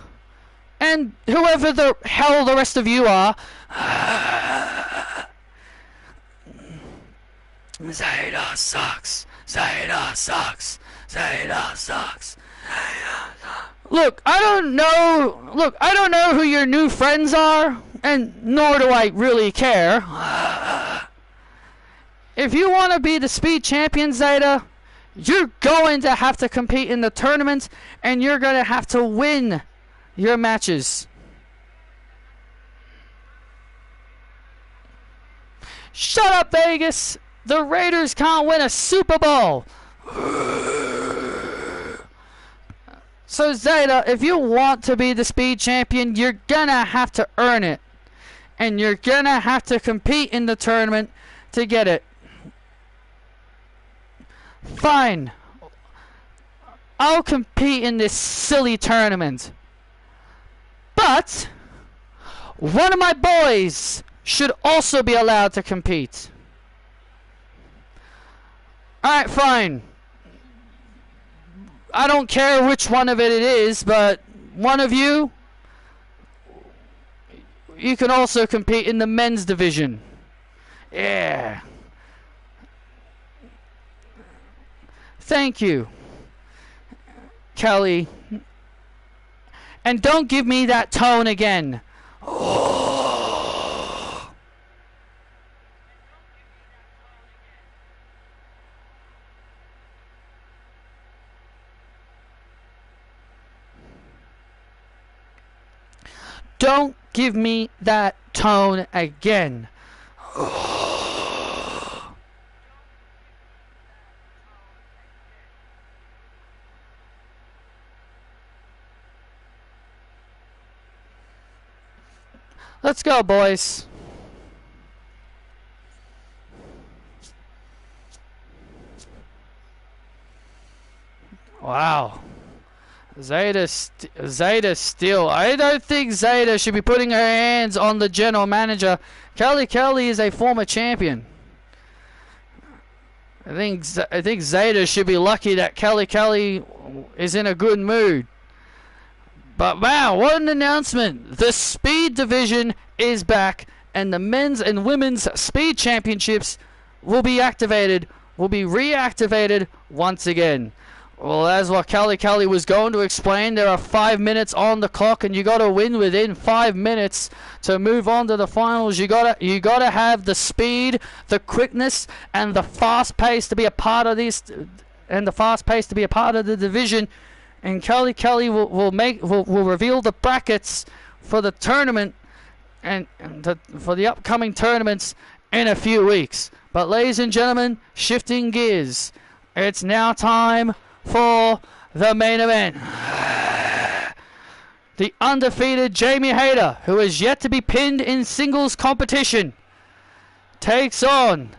and whoever the hell the rest of you are, Zeta sucks. Zeta sucks. Zeta sucks. Look, I don't know who your new friends are, and nor do I really care. If you want to be the speed champion, Zeta, you're going to have to compete in the tournament, and you're going to have to win your matches. Shut up, Vegas! The Raiders can't win a Super Bowl! So Zeta, if you want to be the speed champion, you're gonna have to earn it. And you're gonna have to compete in the tournament to get it. Fine. I'll compete in this silly tournament. But one of my boys should also be allowed to compete. Alright, fine. I don't care which one of it is, but one of you can also compete in the men's division. Yeah. Thank you, Kelly. And don't give me that tone again. Oh. Don't give me that tone again. Let's go, boys. Wow. Zeta still. I don't think Zeta should be putting her hands on the general manager. Kelly is a former champion. I think Zeta should be lucky that Kelly is in a good mood. But wow, what an announcement. The speed division is back, and the men's and women's speed championships will be reactivated once again. Well, as what Kelly was going to explain, there are 5 minutes on the clock, and you got to win within 5 minutes to move on to the finals. You gotta have the speed, the quickness, and the fast pace to be a part of this, and the fast pace to be a part of the division. And Kelly will reveal the brackets for the tournament and for the upcoming tournaments in a few weeks. But ladies and gentlemen, shifting gears, it's now time for the main event. The undefeated Jamie Hayter, who is yet to be pinned in singles competition, takes on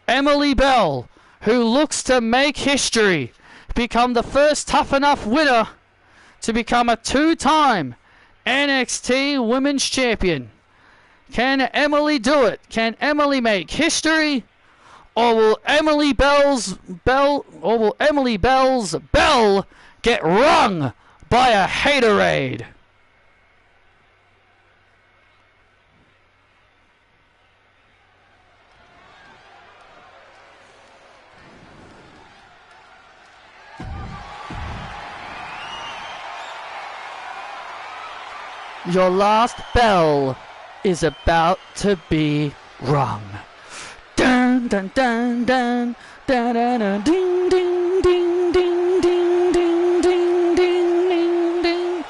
Emily Bell, who looks to make history, become the first Tough Enough winner to become a 2-time NXT Women's Champion. Can Emily do it? Can Emily make history? Or will Emily Bell's bell get rung by a haterade? Your last bell is about to be rung. Dun dun dun dun dun dun dun ding ding ding ding ding ding ding ding ding ding.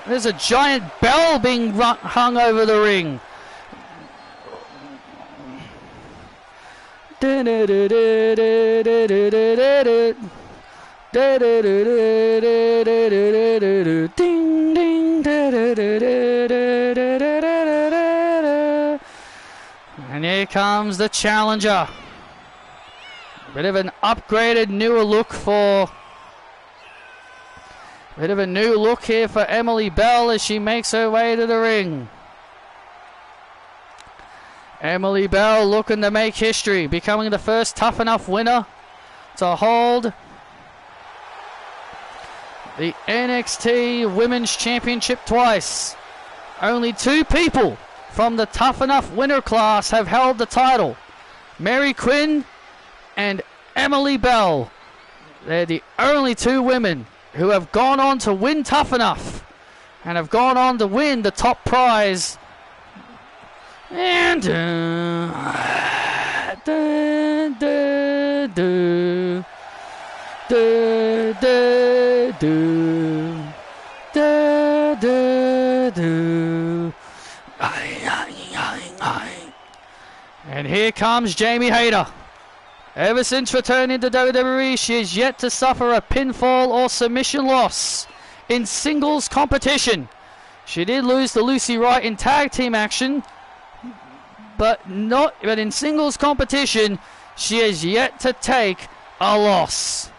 There's a giant bell being hung over the ring. Ding ding and here comes the challenger. Bit of an upgraded, newer look here for Emily Bell as she makes her way to the ring. Emily Bell looking to make history, becoming the first Tough Enough winner to hold the NXT Women's Championship twice. Only 2 people from the Tough Enough winner class have held the title. Mary Quinn and Emily Bell. They're the only 2 women who have gone on to win Tough Enough and have gone on to win the top prize. And and here comes Jamie Hayter. Ever since returning to WWE, she has yet to suffer a pinfall or submission loss in singles competition. She did lose to Lucy Wright in tag team action, but in singles competition, she has yet to take a loss.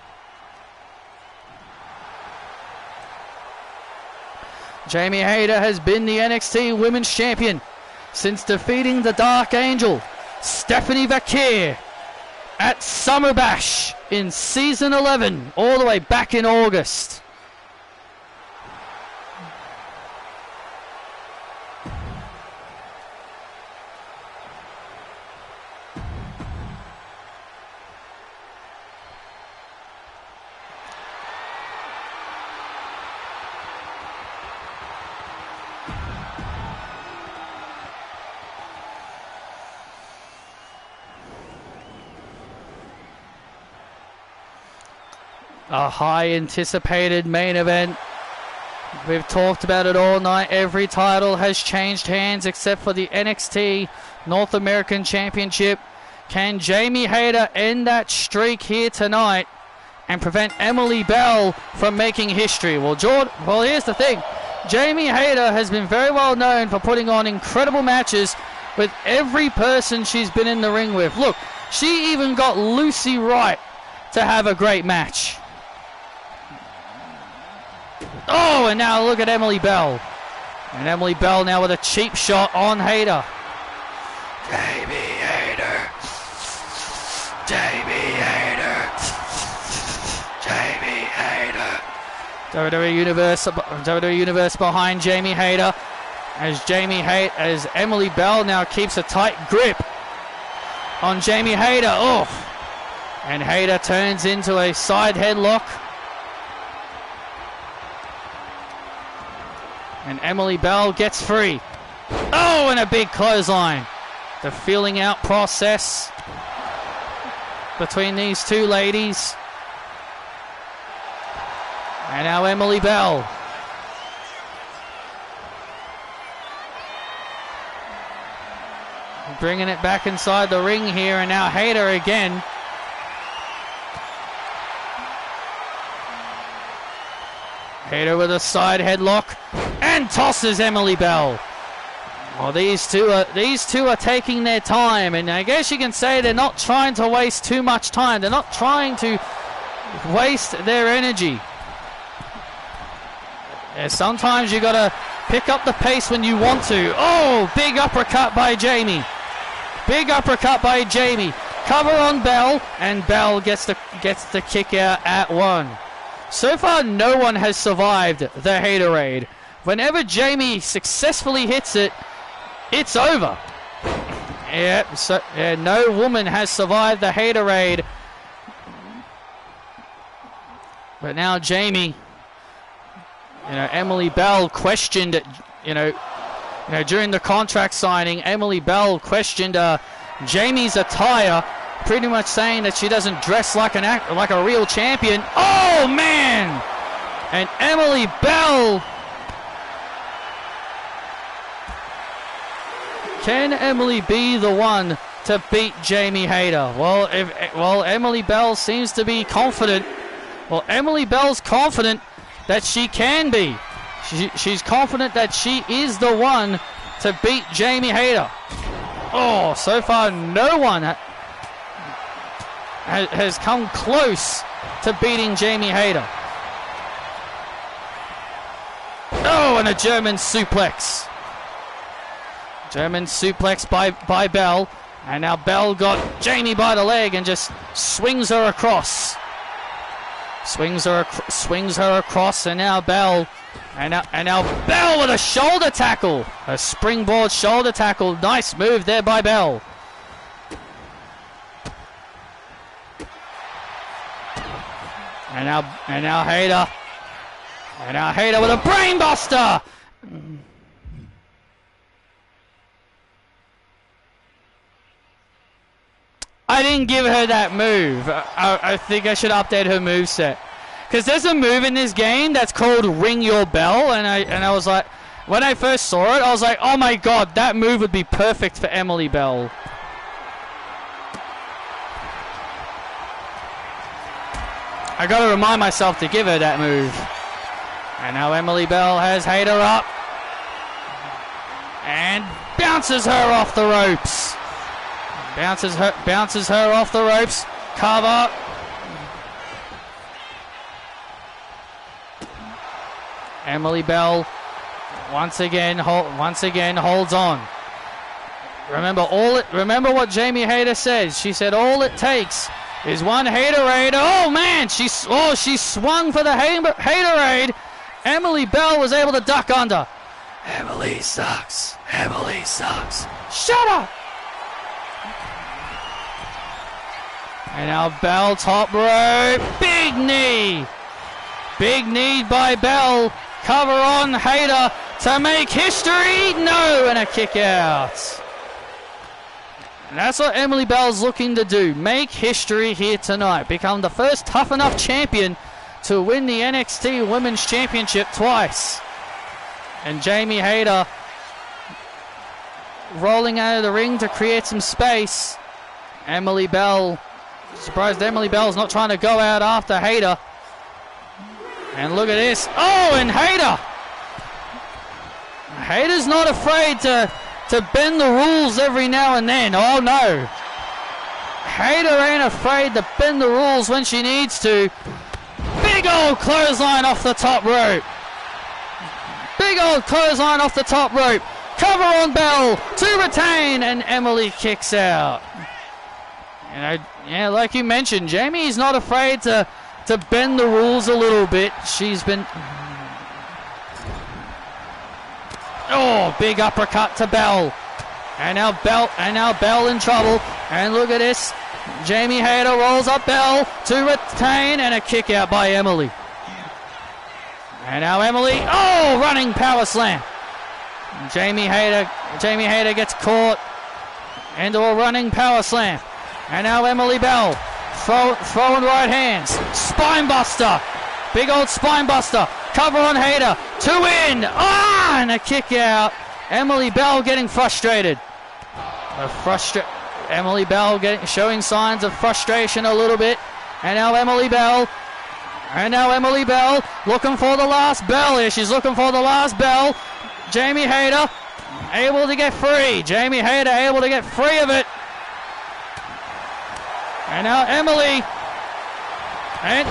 Jamie Hayter has been the NXT Women's Champion since defeating the Dark Angel, Stephanie Vakir, at Summer Bash in Season 11, all the way back in August. A high anticipated main event. We've talked about it all night. Every title has changed hands except for the NXT North American Championship. Can Jamie Hayter end that streak here tonight and prevent Emily Bell from making history? Well, here's the thing. Jamie Hayter has been very well known for putting on incredible matches with every person she's been in the ring with. Look, she even got Lucy Wright to have a great match. Oh, and now look at Emily Bell. And Emily Bell now with a cheap shot on Hayter. Jamie Hayter. Jamie Hayter. Jamie Hayter. WWE Universe behind Jamie Hayter. As Emily Bell now keeps a tight grip on Jamie Hayter. Oh. And Hayter turns into a side headlock And Emily Bell gets free. Oh, and a big clothesline. The feeling out process between these two ladies. And now Emily Bell. Bringing it back inside the ring here, and now Hayter again. Hayter with a side headlock and tosses Emily Bell. Well, these two are taking their time, and I guess you can say they're not trying to waste too much time. They're not trying to waste their energy. Yeah, sometimes you gotta pick up the pace when you want to. Oh, big uppercut by Jamie. Big uppercut by Jamie. Cover on Bell, and Bell gets the kick out at 1. So far, no one has survived the Haterade. Whenever Jamie successfully hits it, it's over. Yeah, no woman has survived the Haterade. But now Jamie, Emily Bell questioned it, during the contract signing, Emily Bell questioned Jamie's attire, pretty much saying that she doesn't dress like a real champion. Oh, man! And Emily Bell... Can Emily be the one to beat Jamie Hayter? Well, Emily Bell seems to be confident. Well, Emily Bell's confident that she can be. She's confident that she is the one to beat Jamie Hayter. Oh, so far no one has come close to beating Jamie Hayter. Oh, and a German suplex. German suplex by Bell. And now Bell got Jamie by the leg and just swings her across. Swings her across, and now Bell. And now Bell with a shoulder tackle. A springboard shoulder tackle. Nice move there by Bell. And now Hayter. And now Hayter with a brainbuster. I didn't give her that move. I think I should update her moveset. Because there's a move in this game that's called Ring Your Bell, and I was like, when I first saw it, I was like, oh my god, that move would be perfect for Emily Bell. I gotta remind myself to give her that move. And now Emily Bell has Hayter up. And bounces her off the ropes. Bounces her off the ropes. Cover. Emily Bell once again holds on. Remember what Jamie Hayter said. She said all it takes is one Haterade. Oh man, she swung for the Haterade. Emily Bell was able to duck under. Emily sucks. Emily sucks. Shut up. And now Bell, top rope, big knee. Big knee by Bell. Cover on Hayter to make history. No, and a kick out. And that's what Emily Bell's looking to do. Make history here tonight. Become the first tough enough champion to win the NXT Women's Championship twice. And Jamie Hayter rolling out of the ring to create some space. Emily Bell... Surprised Emily Bell's not trying to go out after Hayter. And look at this. Oh, and Hayter. Hayter's not afraid to bend the rules every now and then. Oh, no. Hayter ain't afraid to bend the rules when she needs to. Big old clothesline off the top rope. Big old clothesline off the top rope. Cover on Bell to retain, and Emily kicks out. Yeah, like you mentioned, Jamie's not afraid to bend the rules a little bit. She's been... Oh, big uppercut to Bell. And now Bell in trouble. And look at this. Jamie Hayter rolls up Bell to retain, and a kick out by Emily. And now Emily, running power slam. Jamie Hayter gets caught into a running power slam. And now Emily Bell throwing right hands. Spine buster. Big old spine buster. Cover on Hayter. 2 in. And a kick out. Emily Bell getting frustrated. Emily Bell showing signs of frustration a little bit. And now Emily Bell looking for the last bell here. She's looking for the last bell. Jamie Hayter able to get free. Jamie Hayter able to get free of it. And now Emily. And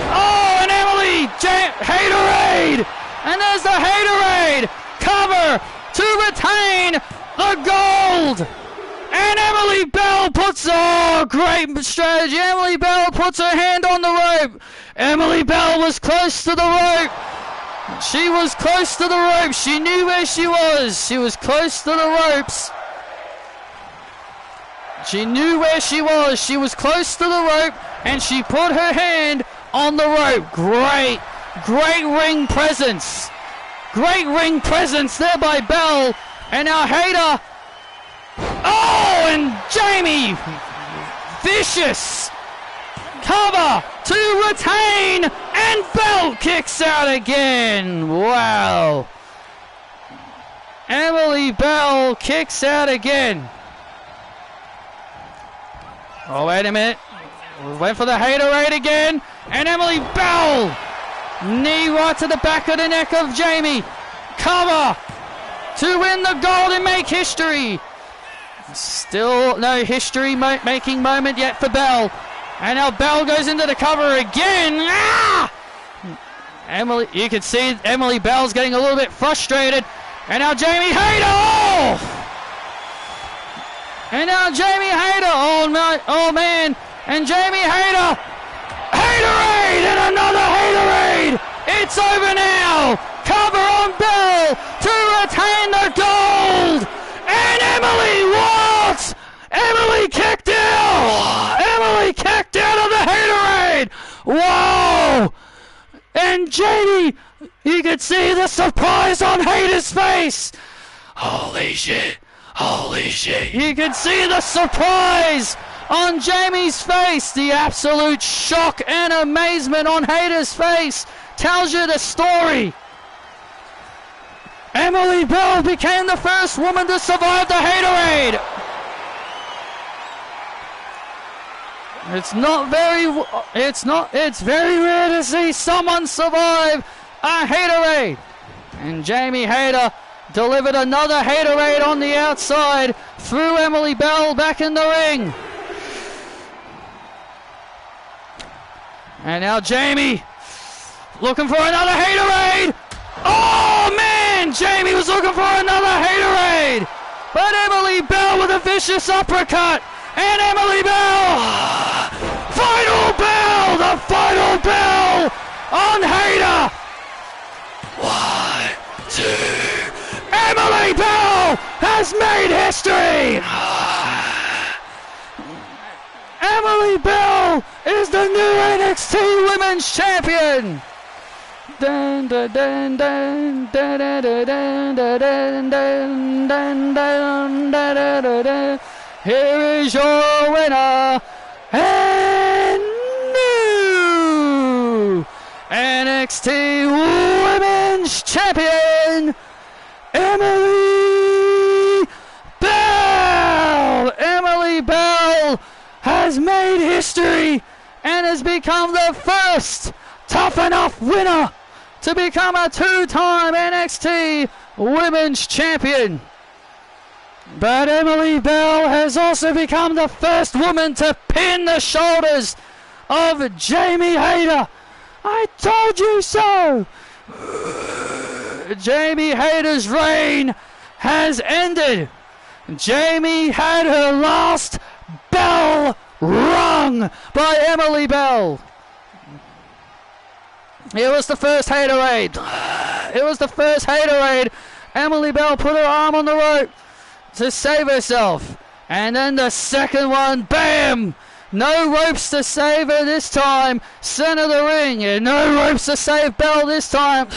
Emily! Haterade! And there's the Haterade! Cover to retain the gold! And Emily Bell puts, great strategy. Emily Bell puts her hand on the rope. Emily Bell was close to the rope. She was close to the rope. She knew where she was. She was close to the ropes. She knew where she was. She was close to the rope, and she put her hand on the rope. Great ring presence. Great ring presence there by Bell. And now Hayter. And Jamie. Vicious. Cover to retain. And Bell kicks out again. Wow. Emily Bell kicks out again. Oh, wait a minute. Went for the Haterade again. And Emily Bell. Knee right to the back of the neck of Jamie. Cover to win the gold and make history. Still no history-making moment yet for Bell. And now Bell goes into the cover again. You can see Emily Bell's getting a little bit frustrated. And now Jamie Hayter. And now Jamie Hayter. Oh man. And Jamie Hayter. Haterade and another Haterade. It's over now. Cover on Bell to retain the gold. And Emily, what? Emily kicked out. Emily kicked out of the Haterade. Whoa. And Jamie, you could see the surprise on Hayter's face. Holy shit. Holy shit. You can see the surprise on Jamie's face. The absolute shock and amazement on Hayter's face tells you the story. Emily Bell became the first woman to survive the Haterade. It's very rare to see someone survive a Haterade. And Jamie Hayter delivered another Haterade on the outside, threw Emily Bell back in the ring. And now Jamie looking for another Haterade. Oh man, Jamie was looking for another Haterade. But Emily Bell with a vicious uppercut. And Emily Bell. Final bell, the final bell on Hayter. 1, 2. Emily Bell has made history. Emily Bell is the new NXT Women's Champion. Dun, dun, dun, dun, dun, dun, dun, dun, dun, dun, dun, dun, dun. Here is your winner and new NXT Women's Champion, Emily Bell. Emily Bell has made history and has become the first Tough Enough winner to become a 2-time NXT Women's Champion. But Emily Bell has also become the first woman to pin the shoulders of Jamie Hayter. I told you so. Jamie Hayter's reign has ended. Jamie had her last bell rung by Emily Bell. It was the first Haterade. It was the first Haterade. Emily Bell put her arm on the rope to save herself. And then the second one, bam! No ropes to save her this time. Center of the ring. And no ropes to save Belle this time.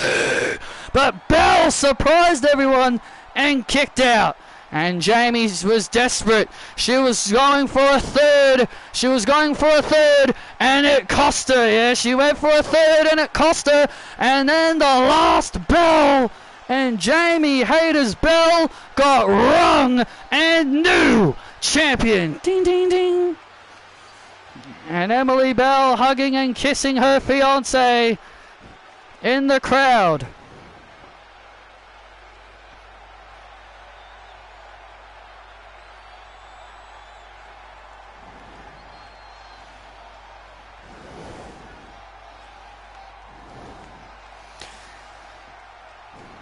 But Belle surprised everyone and kicked out. And Jamie was desperate. She was going for a third. She was going for a third. And it cost her. Yeah, she went for a third and it cost her. And then the last bell. And Jamie Hayter's bell got rung. And new champion. Ding, ding, ding. And Emily Bell hugging and kissing her fiancé in the crowd.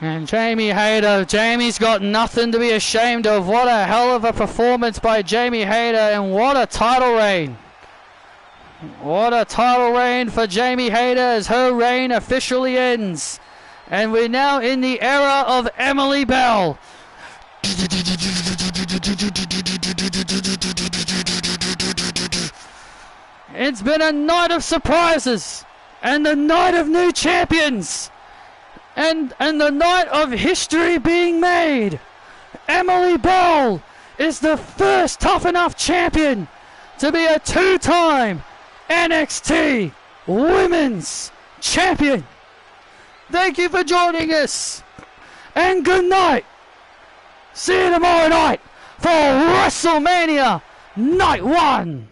And Jamie Hayter, Jamie's got nothing to be ashamed of. What a hell of a performance by Jamie Hayter, and what a title reign. What a title reign for Jamie Hayter as her reign officially ends. And we're now in the era of Emily Bell. It's been a night of surprises and the night of new champions. And the night of history being made. Emily Bell is the first Tough Enough champion to be a two-time NXT Women's Champion. Thank you for joining us. And good night. See you tomorrow night for WrestleMania Night 1.